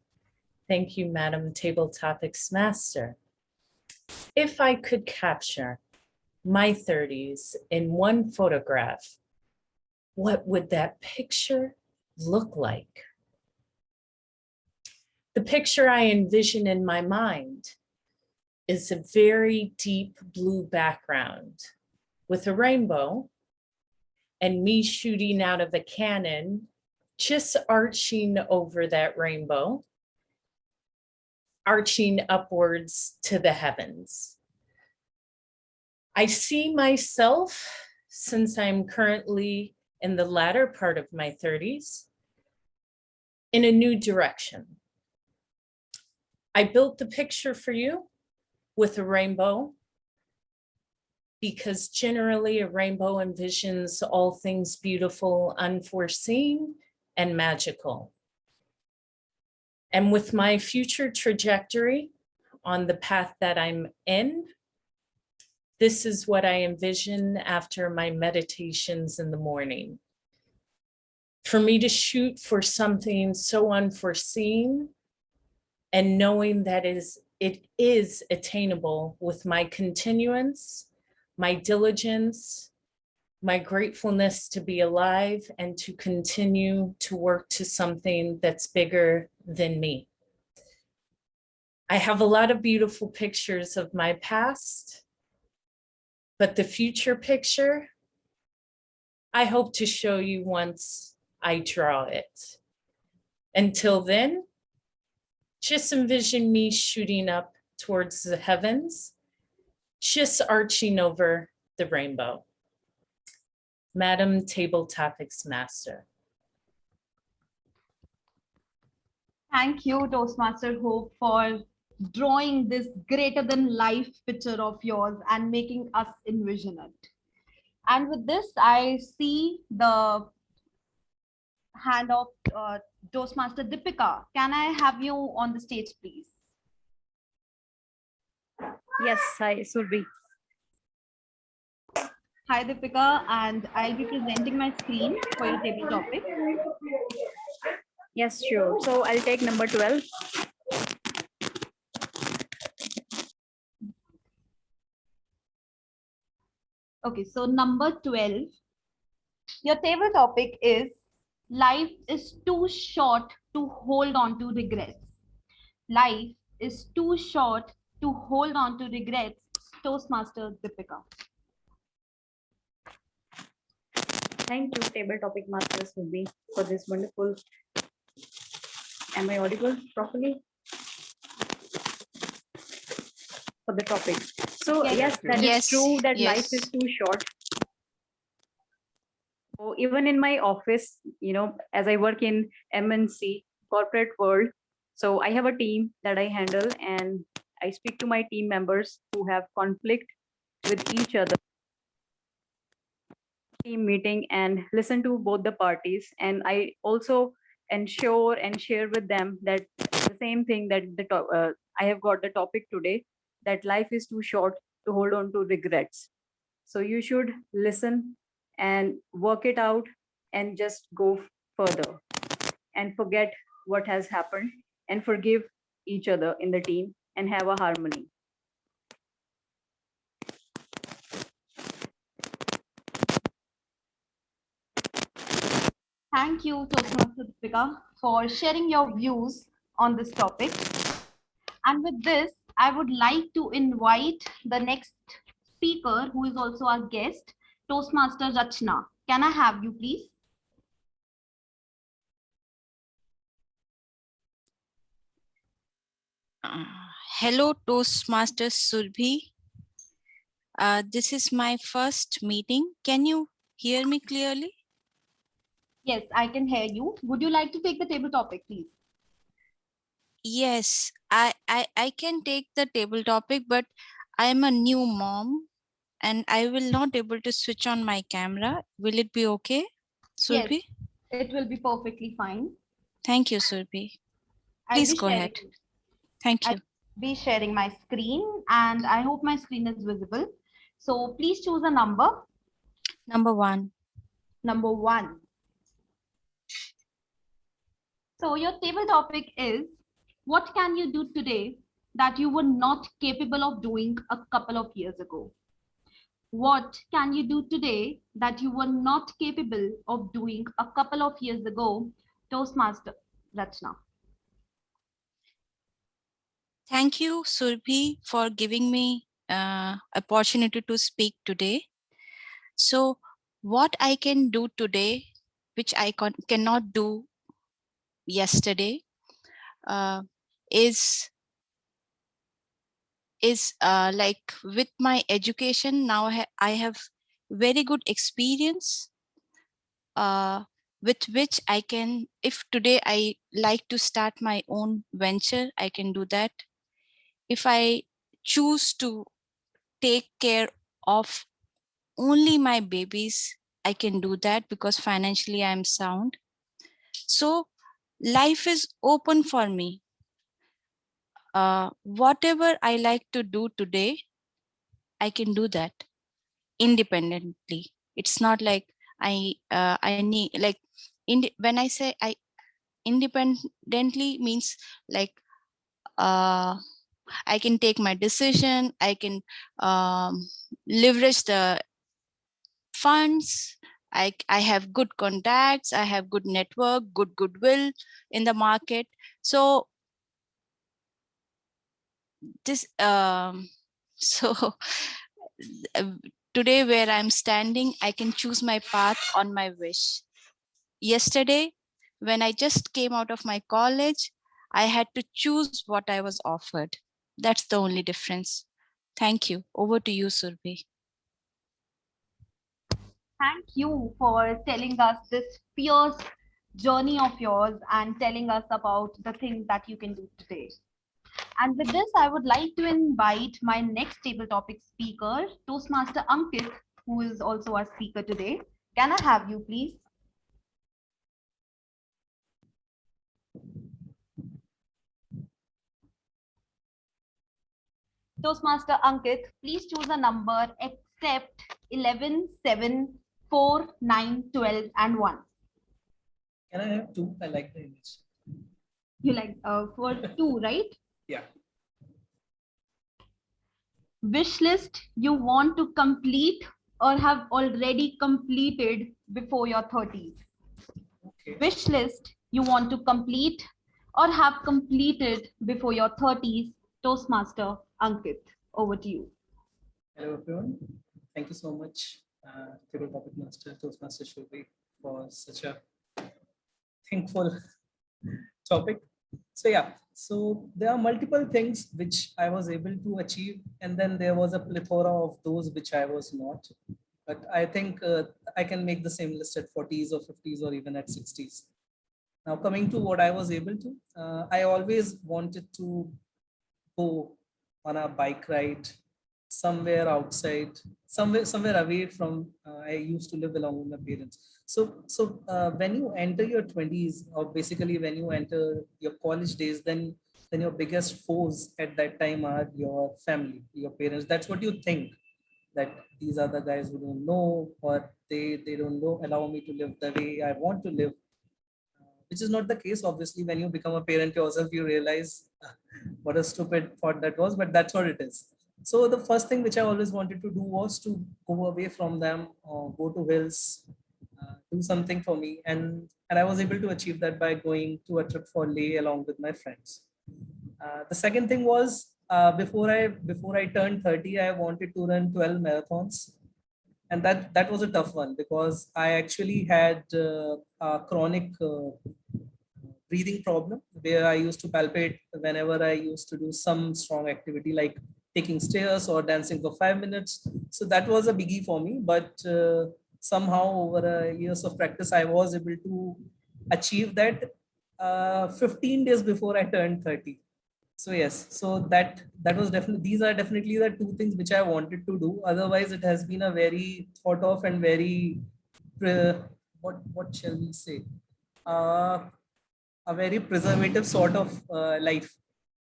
S8: Thank you, Madam Table Topics Master. If I could capture my 30s in one photograph, what would that picture look like? The picture I envision in my mind is a very deep blue background with a rainbow and me shooting out of a cannon, just arching over that rainbow, arching upwards to the heavens. I see myself, since I'm currently in the latter part of my 30s, in a new direction. I built the picture for you with a rainbow, because generally a rainbow envisions all things beautiful, unforeseen, and magical. And with my future trajectory on the path that I'm in, this is what I envision after my meditations in the morning. For me to shoot for something so unforeseen and knowing that it is attainable with my continuance, my diligence, my gratefulness to be alive and to continue to work to something that's bigger than me. I have a lot of beautiful pictures of my past, but the future picture, I hope to show you once I draw it. Until then, just envision me shooting up towards the heavens, just arching over the rainbow. Madam Table Topics Master.
S9: Thank you, Toastmaster Hope, for drawing this greater than life picture of yours and making us envision it. And with this, I see the hand of Toastmaster Deepika. Can I have you on the stage, please?
S12: Yes, hi, Surbi.
S9: Hi, Deepika, and I'll be presenting my screen for your table topic.
S12: Yes, sure. So I'll take number 12.
S9: Okay, so number 12, your table topic is life is too short to hold on to regrets. Life is too short to hold on to regrets. Toastmaster Deepika.
S12: Thank you, Table Topic Master Surbi, for this wonderful. Am I audible properly? For the topic. So yes, that is true that life is too short. So even in my office, as I work in MNC corporate world, so I have a team that I handle and I speak to my team members who have conflict with each other. Team meeting and listen to both the parties, and I also ensure and share with them that the same thing that I have got the topic today, that life is too short to hold on to regrets. So you should listen and work it out and just go further and forget what has happened and forgive each other in the team and have a harmony.
S9: Thank you, Toastmaster Deepika, for sharing your views on this topic. And with this, I would like to invite the next speaker, who is also our guest, Toastmaster Rachna. Can I have you, please?
S13: Hello, Toastmasters Surbhi. This is my first meeting. Can you hear me clearly?
S9: Yes, I can hear you. Would you like to take the table topic, please?
S13: Yes, I can take the table topic, but I'm a new mom and I will not able to switch on my camera. Will it be okay, Surbhi?
S9: Yes, it will be perfectly fine.
S13: Thank you, Surbhi.
S9: I'll
S13: Please
S9: be
S13: go ahead.
S9: sharing-
S13: Thank you.
S9: I'll be sharing my screen, and I hope my screen is visible. So please choose a number.
S13: Number 1.
S9: Number 1. So your table topic is, what can you do today that you were not capable of doing a couple of years ago? What can you do today that you were not capable of doing a couple of years ago? Toastmaster Rachna.
S13: Thank you, Surbhi, for giving me opportunity to speak today. So what I can do today, which I cannot do yesterday, is like with my education now. I have very good experience with which I can, if today I like to start my own venture, I can do that. If I choose to take care of only my babies, I can do that because financially I am sound. So life is open for me. Whatever I like to do today, I can do that independently. It's not like I need, like, when I say I independently means like I can take my decision, I can leverage the funds, I have good contacts, I have good network, good goodwill in the market. So this so today where I'm standing, I can choose my path on my wish. Yesterday, when I just came out of my college, I had to choose what I was offered. That's the only difference. Thank you. Over to you, Surbhi.
S9: Thank you for telling us this fierce journey of yours and telling us about the things that you can do today. And with this, I would like to invite my next table topic speaker, Toastmaster Ankit, who is also our speaker today. Can I have you, please? Toastmaster Ankit, please choose a number except 11, 7, 4, 9, 12, and 1.
S7: Can I have 2? I like the image.
S9: You like for 2, right?
S7: Yeah.
S9: Wish list you want to complete or have already completed before your 30s.
S7: Okay.
S9: Wish list you want to complete or have completed before your 30s. Toastmaster Ankit, over to you.
S7: Hello everyone. Thank you so much, Table Topic Master, Toastmaster Shubhi, for such a thankful topic. So yeah, so there are multiple things which I was able to achieve, and then there was a plethora of those which I was not. But I think I can make the same list at 40s or 50s or even at 60s. Now coming to what I was able to, I always wanted to go on a bike ride somewhere outside, somewhere away from. I used to live along with my parents. So when you enter your 20s, or basically when you enter your college days, then your biggest foes at that time are your family, your parents. That's what you think, that these are the guys who don't know, or they don't know, allow me to live the way I want to live, which is not the case. Obviously, when you become a parent yourself, you realize what a stupid thought that was, but that's what it is. So the first thing which I always wanted to do was to go away from them, go to hills, do something for me, and I was able to achieve that by going to a trip for Leh along with my friends. The second thing was, before I turned 30, I wanted to run 12 marathons, and that was a tough one because I actually had a chronic breathing problem where I used to palpate whenever I used to do some strong activity like taking stairs or dancing for 5 minutes. So that was a biggie for me, but somehow over years of practice, I was able to achieve that 15 days before I turned 30. So yes, so that was definitely, these are definitely the two things which I wanted to do. Otherwise, it has been a very thought of and very what shall we say, uh, a very preservative sort of life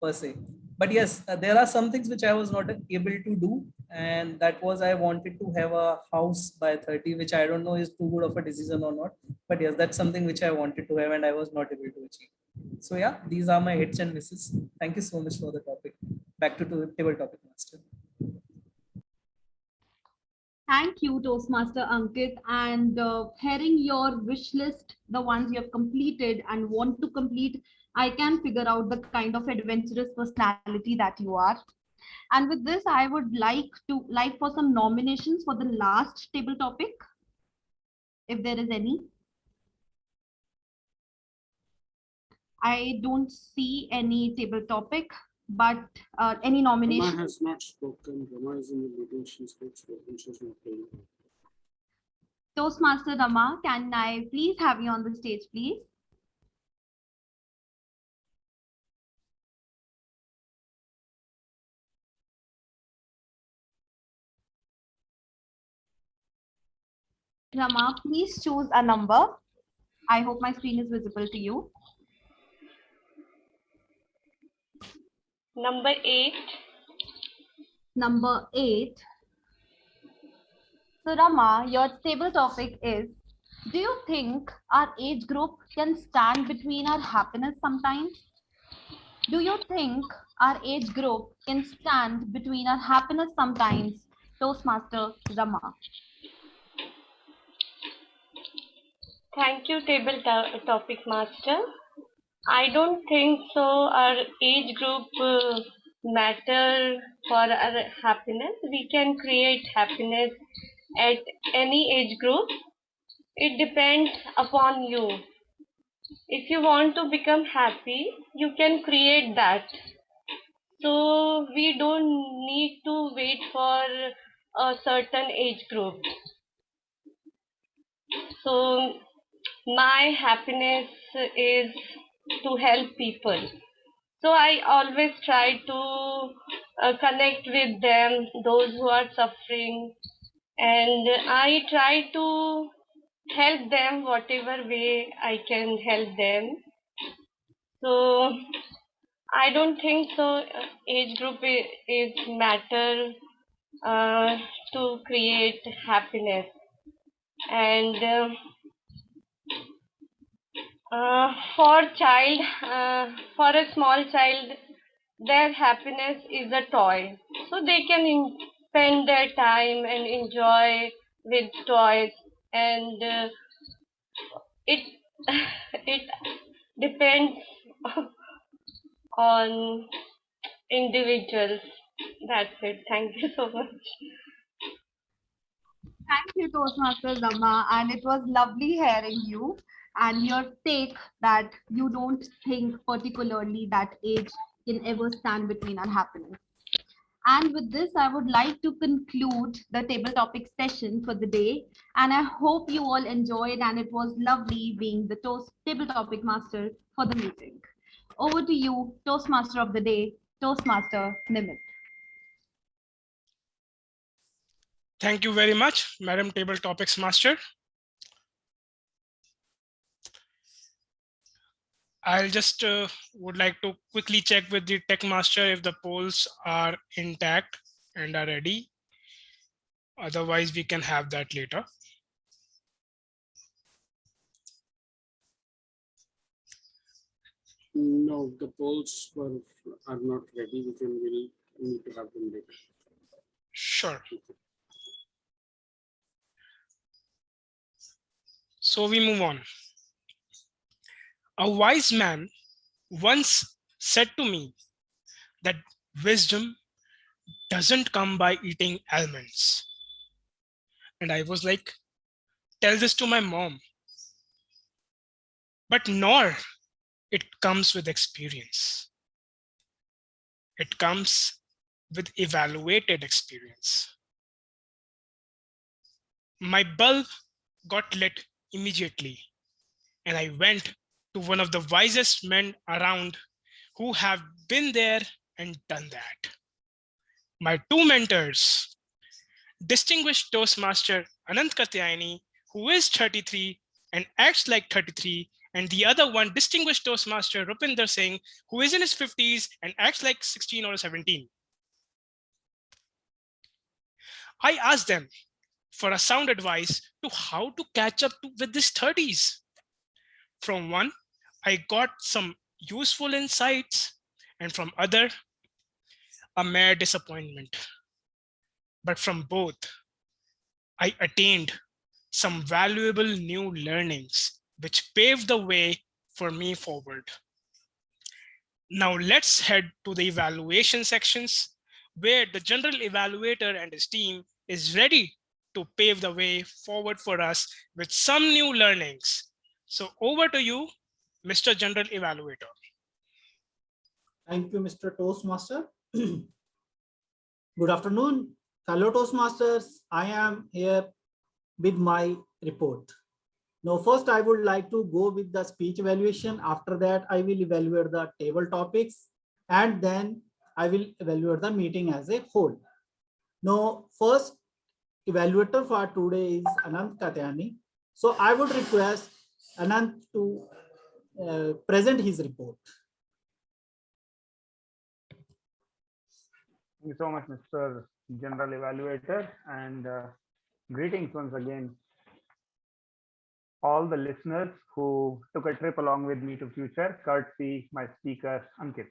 S7: per se. But yes, there are some things which I was not able to do, and that was I wanted to have a house by 30, which I don't know is too good of a decision or not. But yes, that's something which I wanted to have, and I was not able to achieve. So yeah, these are my hits and misses. Thank you so much for the topic. Back to table topic master.
S9: Thank you, Toastmaster Ankit. And hearing your wish list, the ones you have completed and want to complete, I can figure out the kind of adventurous personality that you are. And with this, I would like for some nominations for the last table topic, if there is any. I don't see any table topic, but any nomination?
S1: Rama has not spoken. Rama is in the meeting. She's not spoken. She's not playing.
S9: Toastmaster Rama, can I please have you on the stage, please? Rama, please choose a number. I hope my screen is visible to you.
S14: Number 8.
S9: Number 8. So Rama, your table topic is, do you think our age group can stand between our happiness sometimes? Do you think our age group can stand between our happiness sometimes? Toastmaster Rama.
S14: Thank you, table topic master. I don't think so. Our age group matter for our happiness. We can create happiness at any age group. It depends upon you. If you want to become happy, you can create that. So we don't need to wait for a certain age group. So my happiness is to help people. So I always try to connect with them, those who are suffering, and I try to help them whatever way I can help them. So I don't think so age group is matter to create happiness. And for for a small child, their happiness is a toy, so they can spend their time and enjoy with toys, and it it depends on individuals. That's it. Thank you so much.
S9: Thank you, Toastmaster Rama, and it was lovely hearing you and your take that you don't think particularly that age can ever stand between our happiness. And with this, I would like to conclude the table topic session for the day. And I hope you all enjoyed, and it was lovely being the table topic master for the meeting. Over to you, Toastmaster of the day, Toastmaster Nimit.
S3: Thank you very much, Madam Table Topics Master. I'll just would like to quickly check with the Tech Master if the polls are intact and are ready. Otherwise, we can have that later.
S1: No, the polls are not ready. We need to have them later.
S3: Sure. So we move on. A wise man once said to me that wisdom doesn't come by eating almonds. And I was like, tell this to my mom. But nor it comes with experience. It comes with evaluated experience. My bulb got lit immediately, and I went to one of the wisest men around who have been there and done that. My two mentors, distinguished Toastmaster Anant Katyayni, who is 33 and acts like 33, and the other one, distinguished Toastmaster Rupinder Singh, who is in his 50s and acts like 16 or 17. I asked them for a sound advice to how to catch up with these 30s. From one, I got some useful insights, and from other, a mere disappointment. But from both, I attained some valuable new learnings, which paved the way for me forward. Now let's head to the evaluation sections, where the general evaluator and his team is ready to pave the way forward for us with some new learnings. So over to you, Mr. General Evaluator.
S4: Thank you, Mr. Toastmaster. Good afternoon, fellow Toastmasters. I am here with my report. Now, first, I would like to go with the speech evaluation. After that, I will evaluate the table topics, and then I will evaluate the meeting as a whole. Now, first evaluator for today is Anant Katyayni. So I would request Anant to present his report.
S5: Thank you so much, Mr. General Evaluator, and greetings once again, all the listeners who took a trip along with me to future, courtesy my speaker, Ankit.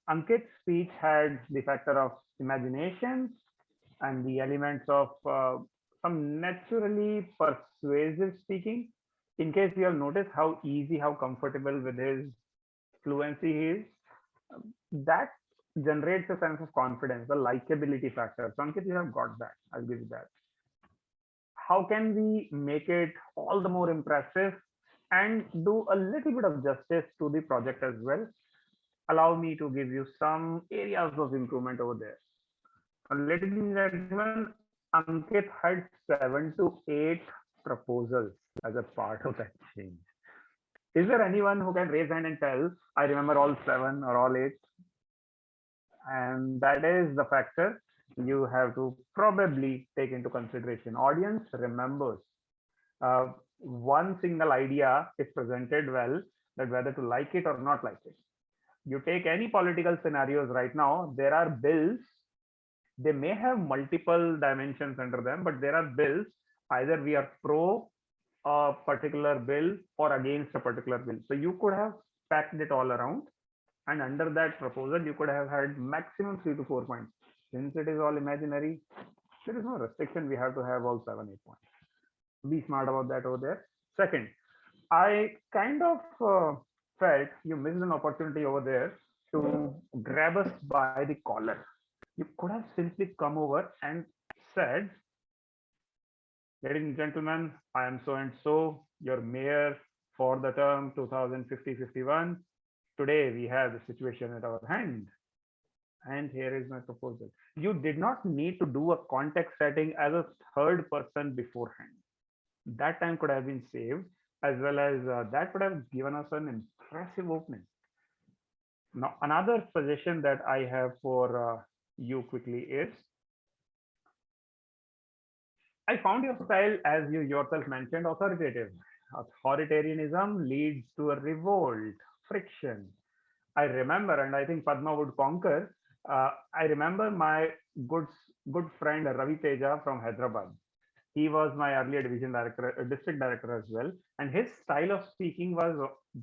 S5: Ankit's speech had the factor of imagination and the elements of some naturally persuasive speaking. In case you have noticed how easy, how comfortable with his fluency he is, that generates a sense of confidence, the likability factor. So Ankit, you have got that. I'll give you that. How can we make it all the more impressive and do a little bit of justice to the project as well? Allow me to give you some areas of improvement over there. Ladies and gentlemen, Ankit had 7 to 8 proposals as a part of that change. Is there anyone who can raise hand and tell, I remember all 7 or all 8? And that is the factor you have to probably take into consideration. Audience remembers one single idea is presented well, that whether to like it or not like it. You take any political scenarios right now, there are bills. They may have multiple dimensions under them, but there are bills. Either we are pro a particular bill or against a particular bill. So you could have packed it all around. And under that proposal, you could have had maximum 3 to 4 points. Since it is all imaginary, there is no restriction. We have to have all 7, 8 points. Be smart about that over there. Second, I kind of felt you missed an opportunity over there to grab us by the collar. You could have simply come over and said, ladies and gentlemen, I am so and so, your mayor for the term 2050-51. Today we have the situation at our hand, and here is my proposal. You did not need to do a context setting as a third person beforehand. That time could have been saved, as well as that would have given us an impressive opening. Now, another suggestion that I have for you quickly is, I found your style, as you yourself mentioned, authoritative. Authoritarianism leads to a revolt, friction. I remember, and I think Padma would concur. I remember my good good friend Ravi Teja from Hyderabad. He was my earlier division director, district director as well, and his style of speaking was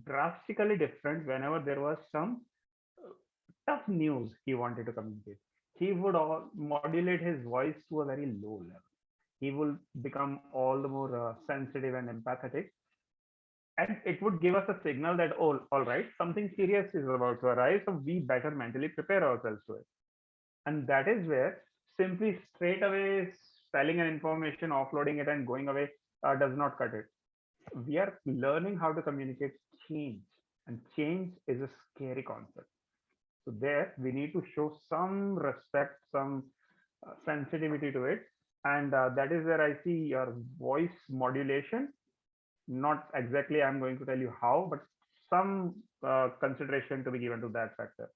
S5: drastically different whenever there was some tough news he wanted to communicate. He would modulate his voice to a very low level. He will become all the more sensitive and empathetic, and it would give us a signal that, oh, all right, something serious is about to arise, so we better mentally prepare ourselves to it. And that is where simply straight away telling an information, offloading it, and going away does not cut it. We are learning how to communicate change, and change is a scary concept. So there we need to show some respect, some sensitivity to it, and that is where I see your voice modulation. Not exactly I'm going to tell you how, but some consideration to be given to that factor.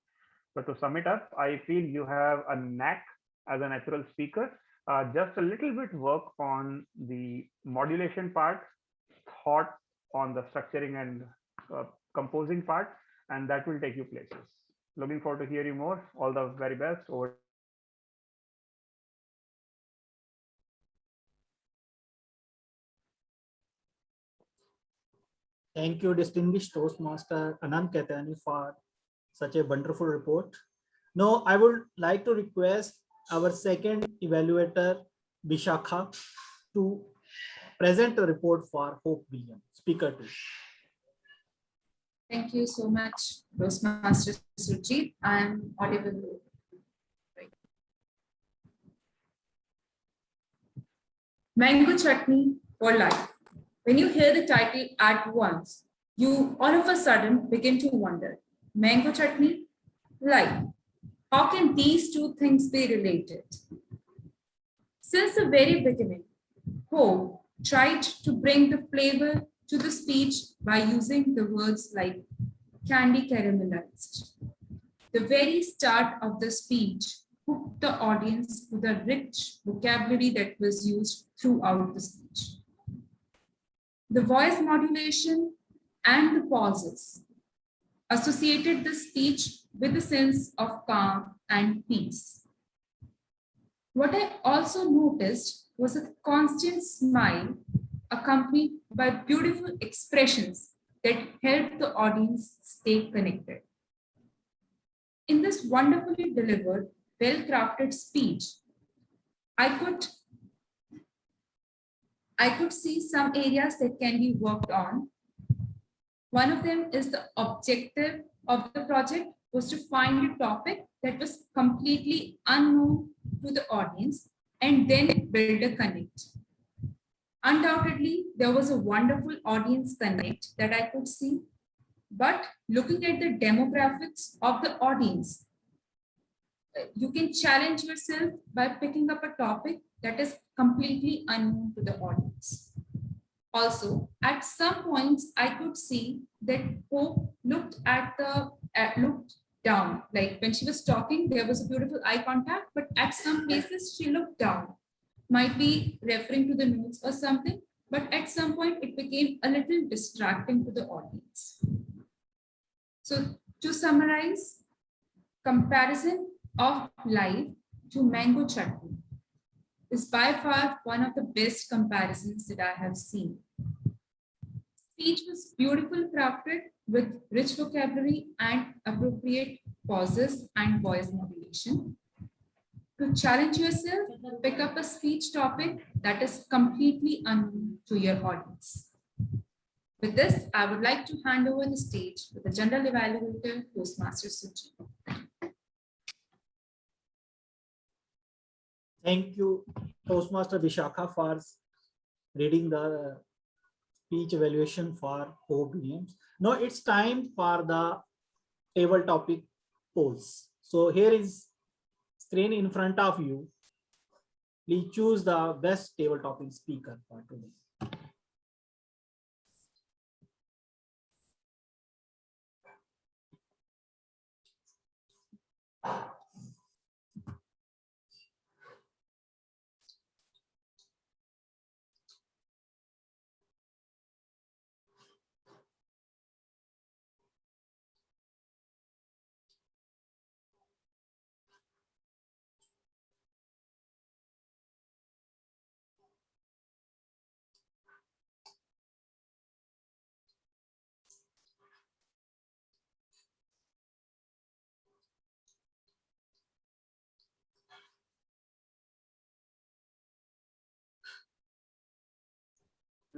S5: But to sum it up, I feel you have a knack as a natural speaker. Just a little bit work on the modulation part, thought on the structuring and composing part, and that will take you places. Looking forward to hear you more. All the very best. Over.
S4: Thank you, distinguished Toastmaster Anant Katyayni, for such a wonderful report. Now, I would like to request our second evaluator, Vishakha, to present a report for Hope William. Speaker 2.
S6: Thank you so much, Toastmaster Sujit. I am audible. Right. Mango Chutney for Life. When you hear the title at once, you all of a sudden begin to wonder, mango chutney, life. How can these two things be related? Since the very beginning, Hope tried to bring the flavor to the speech by using the words like candy caramelized. The very start of the speech hooked the audience with the rich vocabulary that was used throughout the speech. The voice modulation and the pauses associated the speech with a sense of calm and peace. What I also noticed was a constant smile accompanied by beautiful expressions that helped the audience stay connected. In this wonderfully delivered, well-crafted speech, I could see some areas that can be worked on. One of them is the objective of the project was to find a topic that was completely unknown to the audience and then build a connect. Undoubtedly, there was a wonderful audience connect that I could see, but looking at the demographics of the audience, you can challenge yourself by picking up a topic that is completely unknown to the audience. Also, at some points, I could see that Hope looked down. Like when she was talking, there was a beautiful eye contact, but at some places she looked down. Might be referring to the notes or something, but at some point it became a little distracting to the audience. So to summarize, comparison of life to mango chutney is by far one of the best comparisons that I have seen. Speech was beautifully crafted with rich vocabulary and appropriate pauses and voice modulation. To challenge yourself, pick up a speech topic that is completely unknown to your audience. With this, I would like to hand over the stage to the General Evaluator, Toastmaster Sujit.
S4: Thank you, Toastmaster Vishakha, for reading the speech evaluation for Hope Williams. Now it's time for the table topic polls. So here is screen in front of you. Please choose the best table topic speaker for today.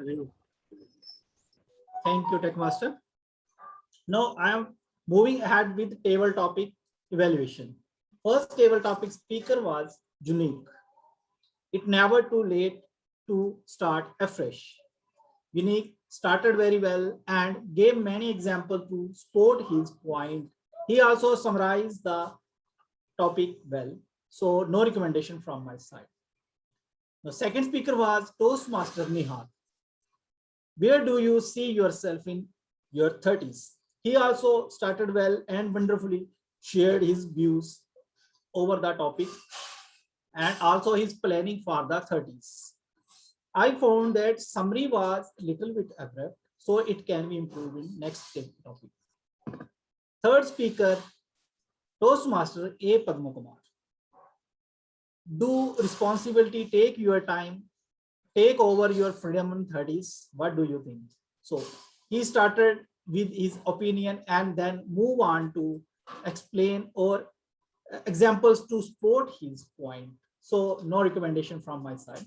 S1: Very good.
S4: Thank you, Tech Master. Now I am moving ahead with table topic evaluation. First table topic speaker was unique. It never too late to start afresh. Unique started very well and gave many examples to support his point. He also summarized the topic well. So no recommendation from my side. The second speaker was Toastmaster Nihar. Where do you see yourself in your 30s? He also started well and wonderfully shared his views over the topic and also his planning for the 30s. I found that summary was a little bit abrupt, so it can be improved in next topic. Third speaker, Toastmaster A. PadmaKumar. Do responsibility, take your time, take over your freedom in 30s. What do you think? So he started with his opinion and then move on to explain or examples to support his point. So no recommendation from my side.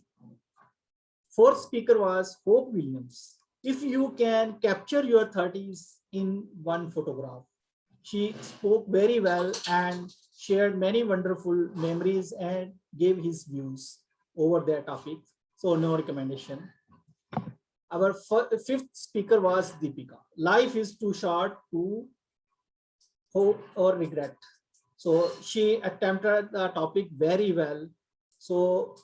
S4: Fourth speaker was Hope Williams. If you can capture your 30s in one photograph, she spoke very well and shared many wonderful memories and gave his views over their topic. So no recommendation. Our fifth speaker was Deepika. Life is too short to hope or regret. So she attempted the topic very well. So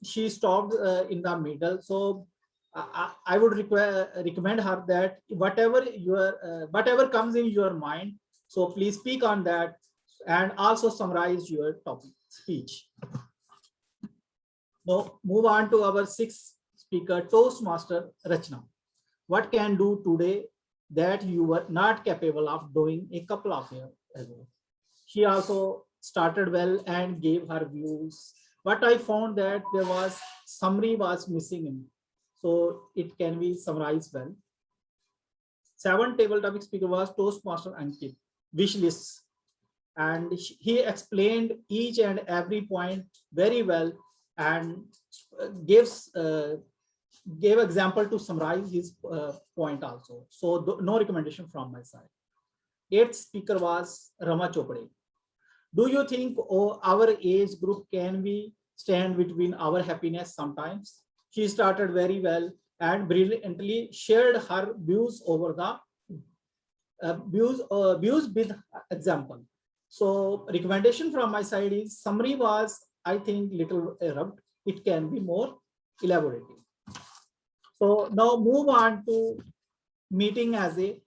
S4: she stopped in the middle. So I would recommend her that whatever comes in your mind, so please speak on that and also summarize your topic speech. Now move on to our sixth speaker, Toastmaster Rachna. What can do today that you were not capable of doing a couple of years ago? She also started well and gave her views. But I found that there was summary was missing in, so it can be summarized well. Seventh table topic speaker was Toastmaster Ankit, Wishlist, and he explained each and every point very well and gave example to summarize his point also. So no recommendation from my side. Eighth speaker was Rama Chopde. Do you think our age group can be stand between our happiness sometimes? She started very well and brilliantly shared her views over the views with example. So recommendation from my side is summary was, I think, little abrupt. It can be more elaborative. So now move on to meeting as a.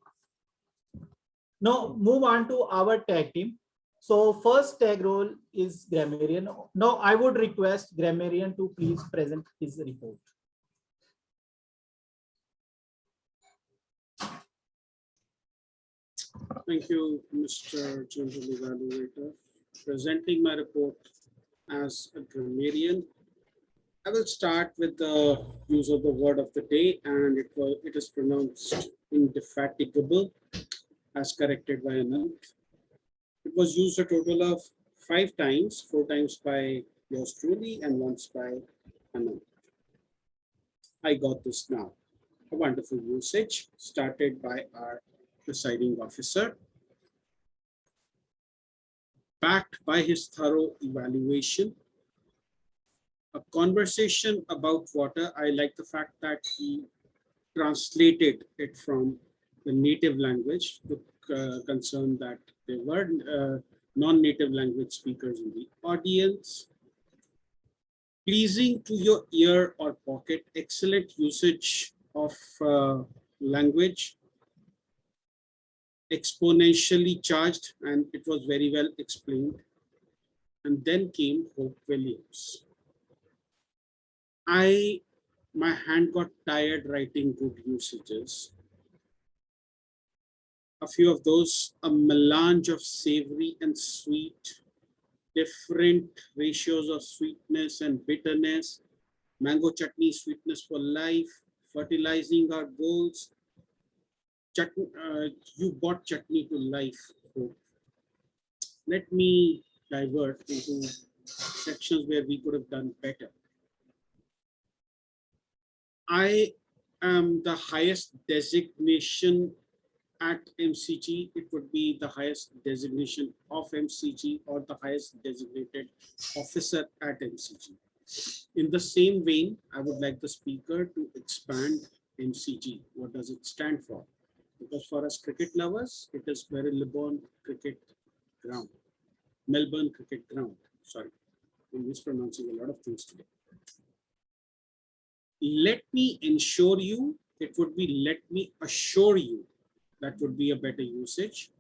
S4: Now move on to our tag team. So first tag role is Grammarian. Now I would request Grammarian to please present his report.
S1: Thank you, Mr. General Evaluator. Presenting my report as a grammarian, I will start with the use of the word of the day, and it is pronounced indefatigable as corrected by Anant. It was used a total of 5 times, 4 times by yours truly and once by Anant. I got this now. A wonderful usage started by our presiding officer, backed by his thorough evaluation. A conversation about water. I like the fact that he translated it from the native language, to concern that there were non-native language speakers in the audience. Pleasing to your ear or pocket, excellent usage of language, exponentially charged, and it was very well explained. And then came Hope Williams. My hand got tired writing good usages. A few of those, a melange of savory and sweet, different ratios of sweetness and bitterness, mango chutney, sweetness for life, fertilizing our goals. You brought chutney to life. Hope. Let me divert into sections where we could have done better. I the highest designation at MCG, it would be the highest designation of MCG or the highest designated officer at MCG. In the same vein, I would like the speaker to expand MCG. What does it stand for? Because for us cricket lovers, it is Melbourne Cricket Ground. Melbourne Cricket Ground. Sorry, I'm mispronouncing a lot of things today. Let me ensure you, it would be let me assure you, that would be a better usage.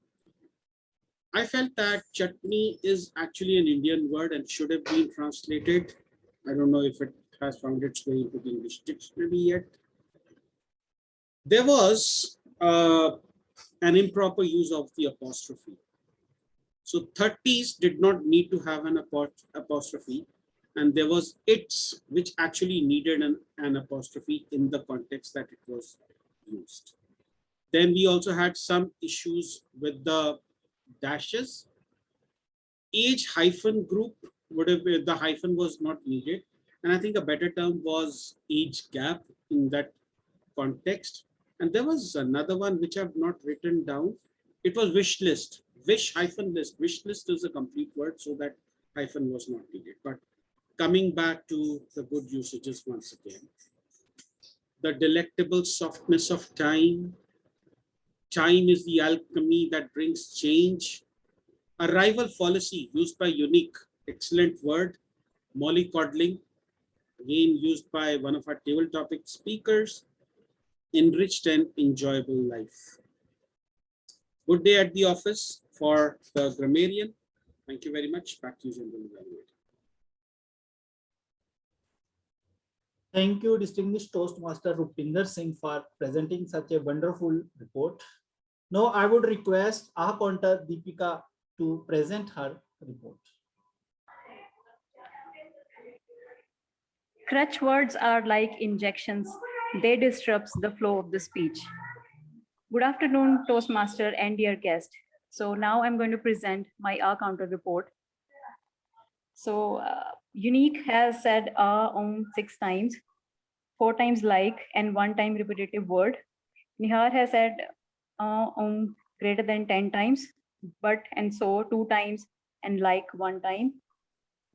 S1: I felt that chutney is actually an Indian word and should have been translated. I don't know if it has found its way into the English dictionary yet. There was an improper use of the apostrophe. So 30s did not need to have an apostrophe, and there was its, which actually needed an apostrophe in the context that it was used. Then we also had some issues with the dashes. Age hyphen group would have been, the hyphen was not needed. And I think a better term was age gap in that context. And there was another one which I've not written down. It was wish list, wish hyphen list. Wish list is a complete word, so that hyphen was not needed. But coming back to the good usages once again, the delectable softness of time. Time is the alchemy that brings change. Arrival fallacy used by unique, excellent word. Mollycoddling, again used by one of our table topic speakers. Enriched and enjoyable life. Good day at the office for the grammarian. Thank you very much. Back to you, General Evaluator.
S4: Thank you, distinguished Toastmaster Rupinder Singh, for presenting such a wonderful report. Now I would request our counter Deepika to present her report.
S12: Crutch words are like injections. They disrupt the flow of the speech. Good afternoon, Toastmaster and dear guest. So now I'm going to present my counter report. So Unique has said on 6 times, 4 times like, and 1 time repetitive word. Nihar has said on greater than 10 times, but and so 2 times, and like 1 time.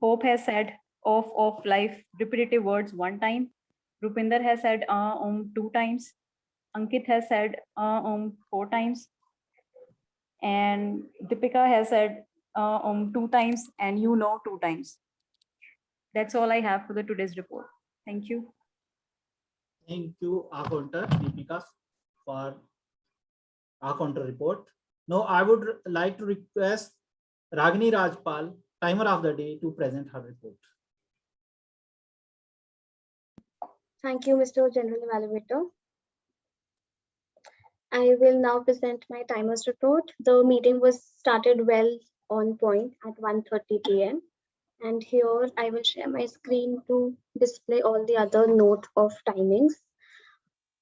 S12: Hope has said of life repetitive words 1 time. Rupinder has said 2 times. Ankit has said 4 times. And Deepika has said 2 times, and 2 times. That's all I have for the today's report. Thank you.
S4: Thank you, our counter Deepika, for our counter report. Now I would like to request Ragini Rajpal, timer of the day, to present her report.
S2: Thank you, Mr. General Evaluator. I will now present my timer's report. The meeting was started well on point at 1:30 p.m. And here I will share my screen to display all the other note of timings.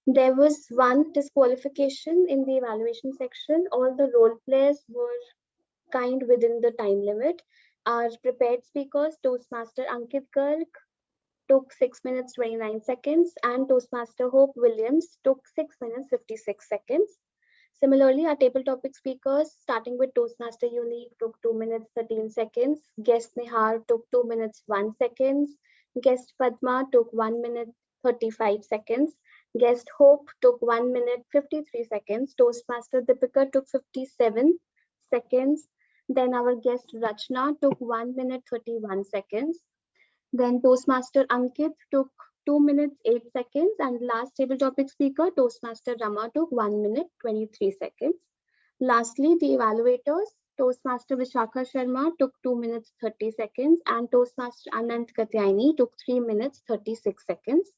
S2: There was one disqualification in the evaluation section. All the role players were kind within the time limit. Our prepared speakers, Toastmaster Ankit Garg, took 6 minutes 29 seconds, and Toastmaster Hope Williams took 6 minutes 56 seconds. Similarly, our table topic speakers, starting with Toastmaster Unique, took 2 minutes 13 seconds. Guest Nihar took 2 minutes 1 second. Guest Padma took 1 minute 35 seconds. Guest Hope took 1 minute 53 seconds. Toastmaster Deepika took 57 seconds. Then our guest Rachna took 1 minute 31 seconds. Then Toastmaster Ankit took 2 minutes 8 seconds, and last table topic speaker Toastmaster Rama took 1 minute 23 seconds. Lastly, the evaluators, Toastmaster Vishakha Sharma took 2 minutes 30 seconds, and Toastmaster Anant Katyayni took 3 minutes 36 seconds.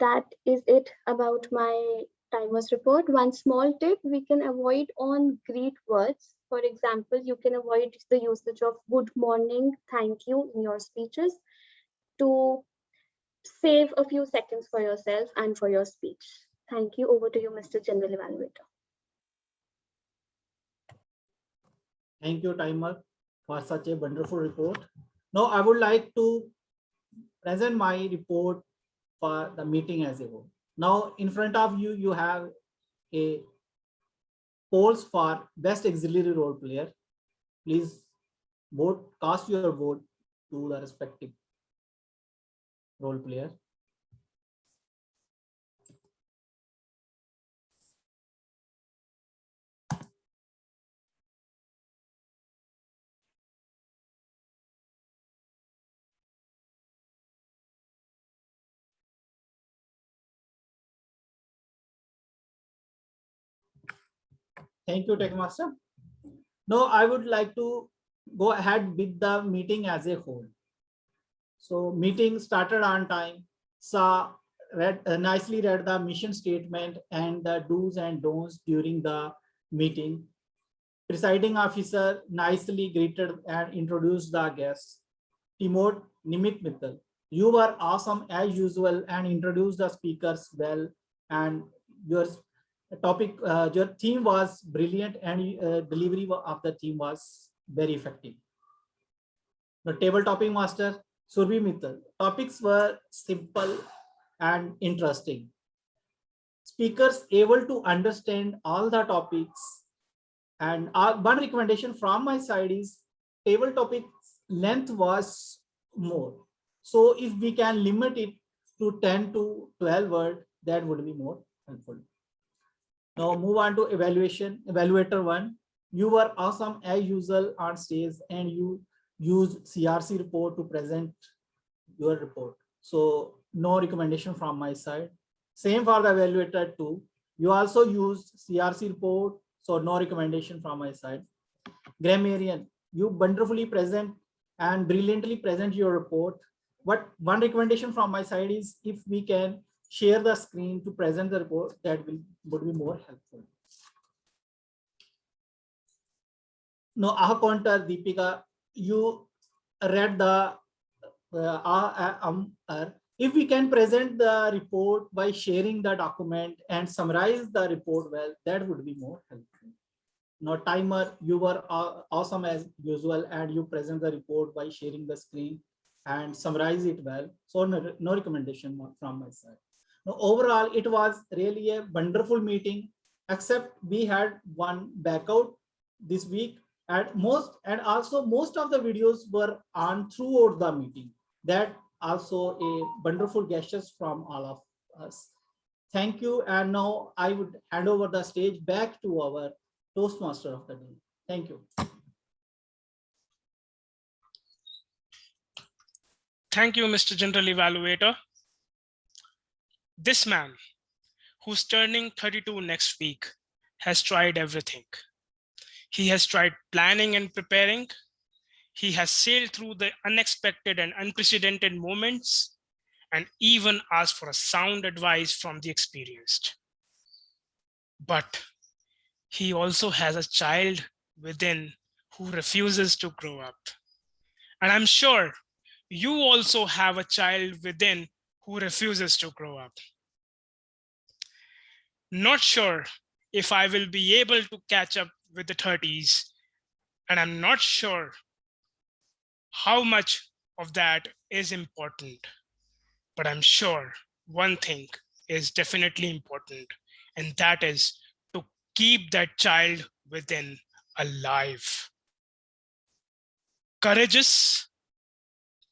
S2: That is it about my timer's report. One small tip we can avoid on greet words. For example, you can avoid the usage of good morning, thank you in your speeches to save a few seconds for yourself and for your speech. Thank you. Over to you, Mr. General Evaluator.
S4: Thank you, timer, for such a wonderful report. Now I would like to present my report for the meeting as a whole. Now in front of you, you have a polls for best auxiliary role player. Please vote, cast your vote to the respective role player. Thank you, Techmaster. Now I would like to go ahead with the meeting as a whole. So meeting started on time. Nicely read the mission statement and the do's and don'ts during the meeting. Presiding officer nicely greeted and introduced the guests. Timot, Nimit, Mittal, you were awesome as usual and introduced the speakers well, and your topic, your theme was brilliant, and delivery of the theme was very effective. The table topic master, Surbi Mittal, topics were simple and interesting. Speakers able to understand all the topics, and one recommendation from my side is table topic length was more. So if we can limit it to 10 to 12 words, that would be more helpful. Now move on to evaluation. Evaluator 1, you were awesome as usual on stage and you use CRC report to present your report. So no recommendation from my side. Same for the evaluator 2. You also used CRC report, so no recommendation from my side. Grammarian, you wonderfully present and brilliantly present your report. But one recommendation from my side is if we can share the screen to present the report, that would be more helpful. Now, our counter, Deepika, you read the if we can present the report by sharing the document and summarize the report well, that would be more helpful. Now, timer, you were awesome as usual and you present the report by sharing the screen and summarize it well. So no recommendation from my side. Now, overall, it was really a wonderful meeting, except we had one backout this week. Also most of the videos were on throughout the meeting. That also a wonderful gestures from all of us. Thank you. And now I would hand over the stage back to our Toastmaster of the day. Thank you.
S3: Thank you, Mr. General Evaluator. This man, who's turning 32 next week, has tried everything. He has tried planning and preparing. He has sailed through the unexpected and unprecedented moments, and even asked for a sound advice from the experienced. But he also has a child within who refuses to grow up. And I'm sure you also have a child within who refuses to grow up. Not sure if I will be able to catch up with the 30s, and I'm not sure how much of that is important, but I'm sure one thing is definitely important, and that is to keep that child within alive. Courageous,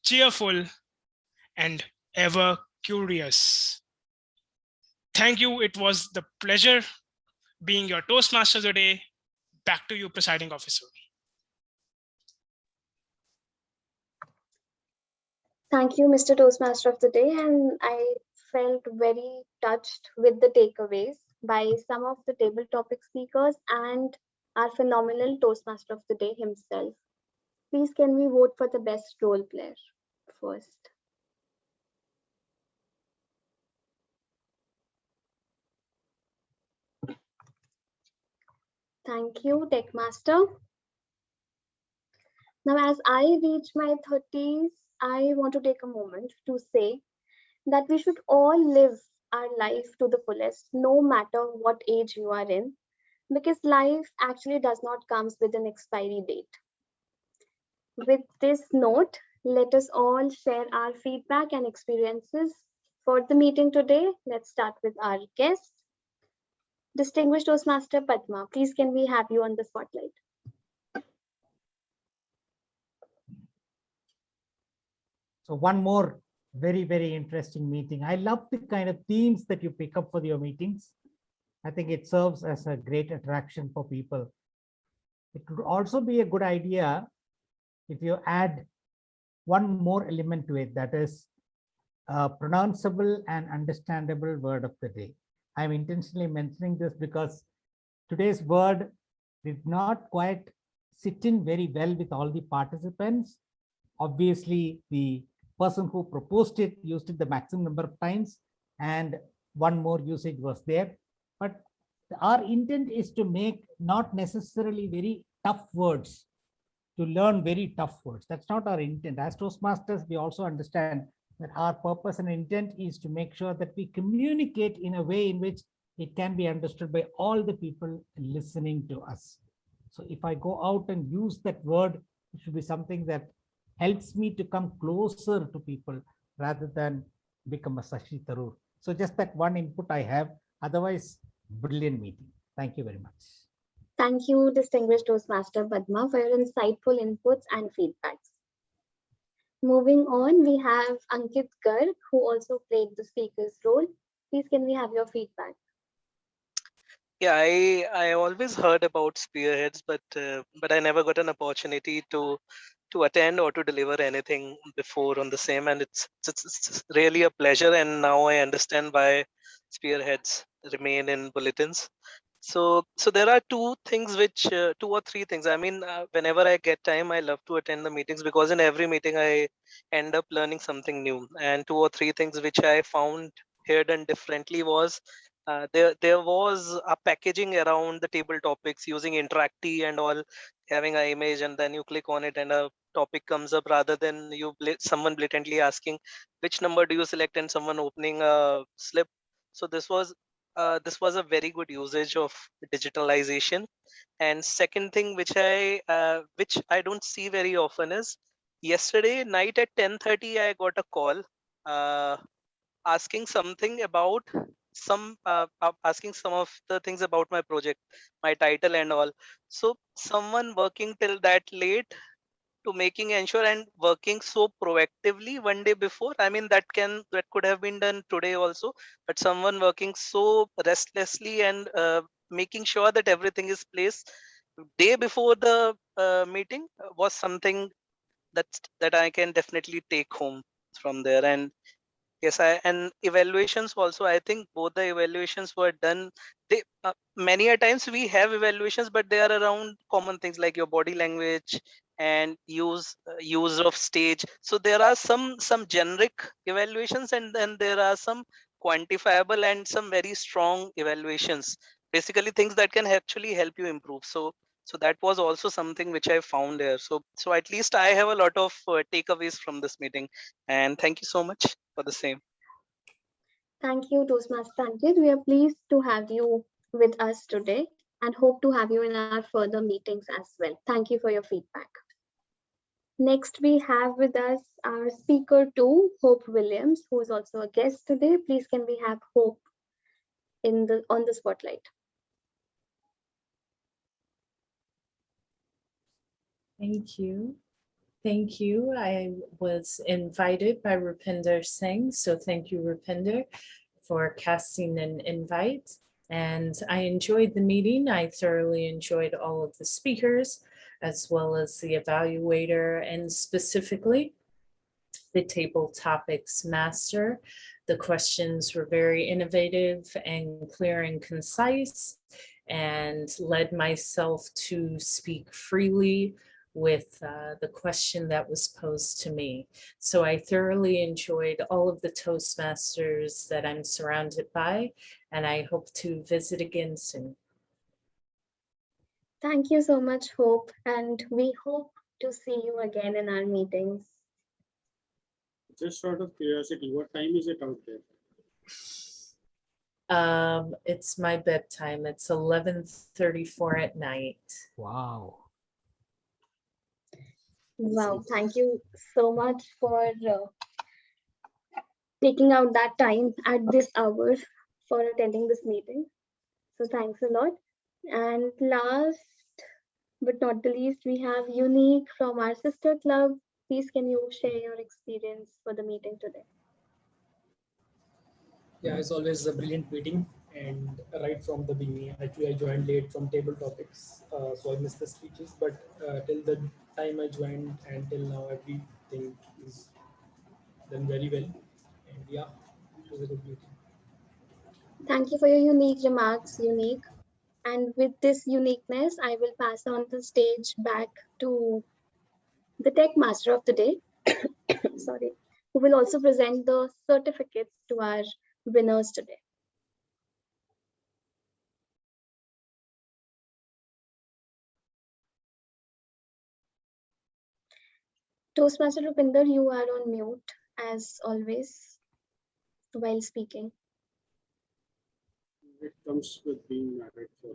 S3: cheerful, and ever curious. Thank you. It was the pleasure being your Toastmaster today. Back to you, Presiding Officer.
S2: Thank you, Mr. Toastmaster of the day. And I felt very touched with the takeaways by some of the table topic speakers and our phenomenal Toastmaster of the day himself. Please, can we vote for the best role player first? Thank you, Techmaster. Now, as I reach my 30s, I want to take a moment to say that we should all live our life to the fullest, no matter what age you are in, because life actually does not come with an expiry date. With this note, let us all share our feedback and experiences For the meeting today, let's start with our guest. Distinguished Toastmaster Padma, please can we have you on the spotlight?
S11: So one more very, very interesting meeting. I love the kind of themes that you pick up for your meetings. I think it serves as a great attraction for people. It would also be a good idea if you add one more element to it, that is a pronounceable and understandable word of the day. I'm intentionally mentioning this because today's word did not quite sit in very well with all the participants. Obviously, the person who proposed it used it the maximum number of times, and one more usage was there. But our intent is to make not necessarily very tough words, to learn very tough words. That's not our intent. As Toastmasters, we also understand that our purpose and intent is to make sure that we communicate in a way in which it can be understood by all the people listening to us. So if I go out and use that word, it should be something that helps me to come closer to people rather than become a Sashi Tharoor. So just that one input I have. Otherwise, brilliant meeting. Thank you very much.
S2: Thank you, Distinguished Toastmaster Padma, for your insightful inputs and feedbacks. Moving on, we have Ankit Garg, who also played the speaker's role. Please, can we have your feedback?
S15: Yeah, I always heard about spearheads, but I never got an opportunity to attend or to deliver anything before on the same, and it's really a pleasure. And now I understand why spearheads remain in bulletins. So there are two or three things. I mean, whenever I get time, I love to attend the meetings because in every meeting I end up learning something new. And two or three things which I found here done differently was there was a packaging around the table topics using interactee and all, having an image and then you click on it and a topic comes up rather than someone blatantly asking which number do you select and someone opening a slip. So this was a very good usage of digitalization. And second thing which I don't see very often is yesterday night at 10:30 I got a call uh, asking something about asking some of the things about my project, my title and all. So someone working till that late to making ensure and working so proactively one day before, I mean that could have been done today also, but someone working so restlessly and making sure that everything is placed day before the meeting was something that I can definitely take home from there. And yes, and evaluations also. I think both the evaluations were done. They many a times we have evaluations, but they are around common things like your body language and use of stage. So there are some generic evaluations, and then there are some quantifiable and some very strong evaluations. Basically, things that can actually help you improve. So that was also something which I found here. So at least I have a lot of takeaways from this meeting, and thank you so much for the same.
S2: Thank you, Toastmaster Ankit. We are pleased to have you with us today and hope to have you in our further meetings as well. Thank you for your feedback. Next, we have with us our speaker two, Hope Williams, who is also a guest today. Please, can we have Hope on the spotlight?
S8: Thank you. Thank you. I was invited by Rupinder Singh. So thank you, Rupinder, for casting an invite. And I enjoyed the meeting. I thoroughly enjoyed all of the speakers, as well as the evaluator, and specifically the table topics master. The questions were very innovative and clear and concise, and led myself to speak freely with the question that was posed to me. So I thoroughly enjoyed all of the Toastmasters that I'm surrounded by, and I hope to visit again soon.
S2: Thank you so much, Hope, and we hope to see you again in our meetings.
S1: Just sort of curiosity, what time is it out there?
S8: It's my bedtime. It's 11:34 at night.
S11: Wow.
S2: Wow, thank you so much for
S16: taking out that time at this hour for attending this meeting. So thanks a lot. And last but not the least, we have Unique from our sister club. Please, can you share your experience for the meeting today?
S17: Yeah, it's always a brilliant meeting. And right from the beginning, actually, I joined late from table topics, so I missed the speeches. But till the time I joined and till now, everything is done very well. And yeah, it was a good meeting.
S16: Thank you for your unique remarks, Unique. And with this uniqueness, I will pass on the stage back to the tech master of the day, sorry, who will also present the certificates to our winners today. Toastmaster Rupinder, you are on mute as always while speaking.
S1: It comes with being married for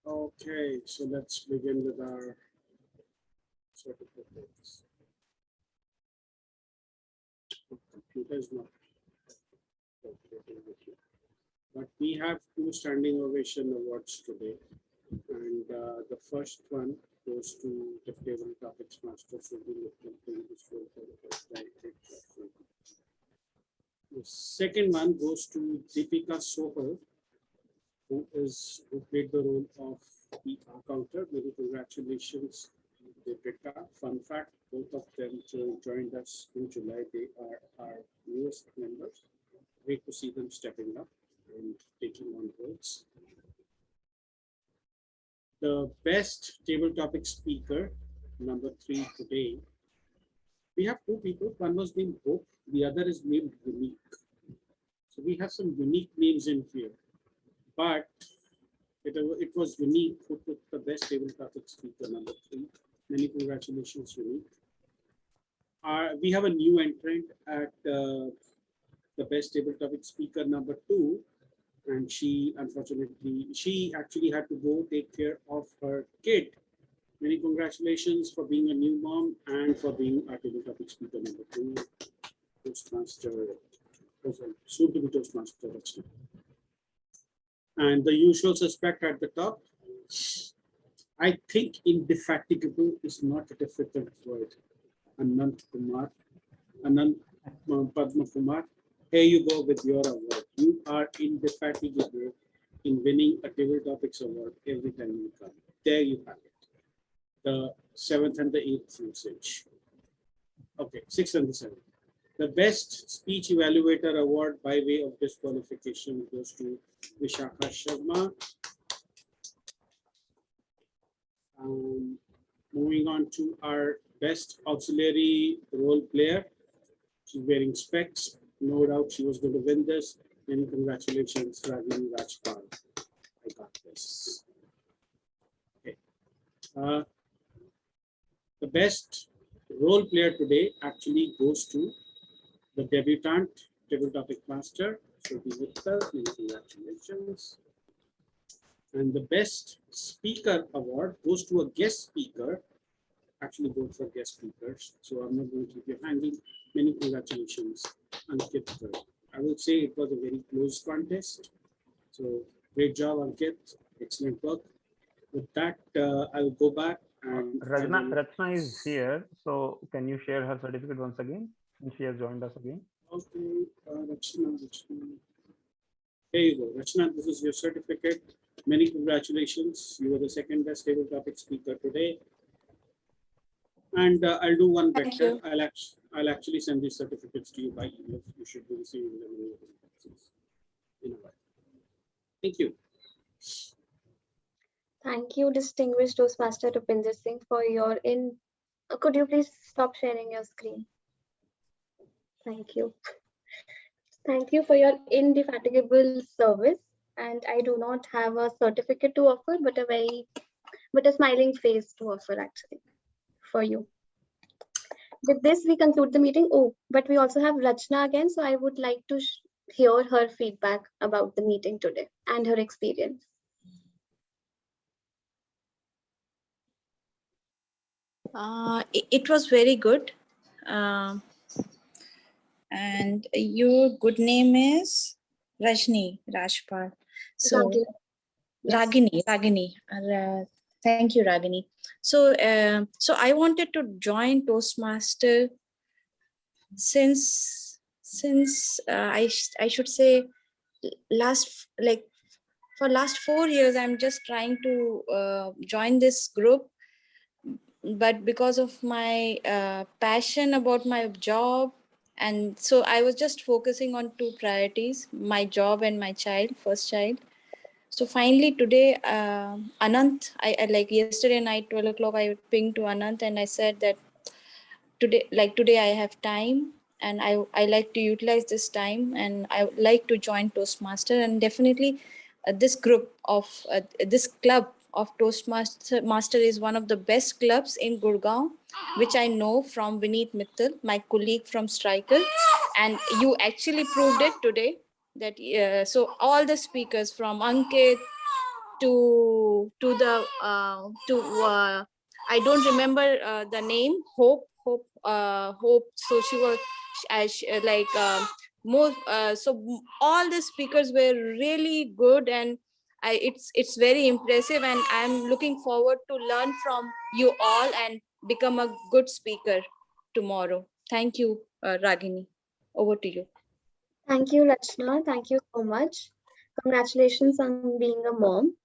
S1: okay, so let's begin with our certificates. Computer is not cooperating with you. But we have 2 standing ovation awards today, and the first one goes to the table topics master. So we will continue this for the first time. The second one goes to Deepika Sohal, who played the role of the counter. Many congratulations, Deepika. Fun fact: both of them joined us in July. They are our newest members. Great to see them stepping up and taking on roles. The best table topic speaker, number 3 today. We have 2 people. One was named Hope, the other is named Unique. So we have some unique names in here, but it was Unique who took the best table topic speaker, number 3. Many congratulations, Unique. We have a new entrant at the best table topic speaker, number 2. And she, unfortunately, she actually had to go take care of her kid. Many congratulations for being a new mom and for being our table topic speaker number 2, Toastmaster, soon to be Toastmaster. And the usual suspect at the top. I think indefatigable is not a difficult word. Anant PadmaKumar. Here you go with your award. You are indefatigable in winning a table topics award every time you come. There you have it. The 7th and the 8th usage. Okay, 6th and the 7th. The best speech evaluator award by way of disqualification goes to Vishakha Sharma. Moving on to our best auxiliary role player. She's wearing specs. No doubt she was going to win this. Many congratulations, Ragini Rajpal. I got this. Okay. The best role player today actually goes to the debutante table topic master, Mittal. Many congratulations. And the best speaker award goes to a guest speaker. Actually, vote for guest speakers. So I'm not going to keep you hanging. Many congratulations, Ankit Garg. I will say it was a very close contest. So great job, Ankit. Excellent work. With that, I will go back and
S5: Rachna is here. So can you share her certificate once again? And she has joined us again.
S1: Okay, Rachna. There you go. Rachna, this is your certificate. Many congratulations. You were the second best table topic speaker today. And I'll do one better. I'll actually send these certificates to you by email. You should be receiving them in a while. Thank you.
S16: Thank you, distinguished Toastmaster Rupinder Singh, for your could you please stop sharing your screen? Thank you. Thank you for your indefatigable service. And I do not have a certificate to offer, but a smiling face to offer actually for you. With this, we conclude the meeting. Oh, but we also have Rachna again. So I would like to hear her feedback about the meeting today and her experience.
S18: It was very good. And your good name is Rajpal. So
S16: Ragini. Yes.
S18: Ragini. Thank you, Ragini. So, so I wanted to join Toastmaster since I should say for last 4 years. I'm just trying to join this group, but because of my passion about my job, and so I was just focusing on 2 priorities: my job and my first child. So finally today, Anant, I like yesterday night 12 o'clock, I pinged to Anant and I said that today I have time and I like to utilize this time and I would like to join Toastmaster. And definitely this group of this club of Toastmaster is one of the best clubs in Gurgaon, which I know from Mittal, my colleague from Striker. And you actually proved it today that so all the speakers from Ankit to the I don't remember the name, Hope. So she was more. So all the speakers were really good, and it's very impressive. And I'm looking forward to learn from you all and become a good speaker tomorrow. Thank you, Ragini. Over to you.
S16: Thank you, Rachna. Thank you so much. Congratulations on being a mom.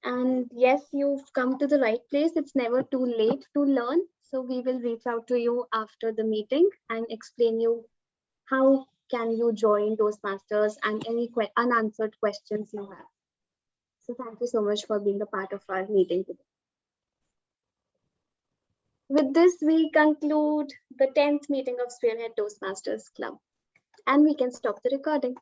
S16: And yes, you've come to the right place. It's never too late to learn. So we will reach out to you after the meeting and explain you how can you join Toastmasters and any unanswered questions you have. So thank you so much for being a part of our meeting today. With this, we conclude the 10th meeting of Spearhead Toastmasters Club, and we can stop the recording.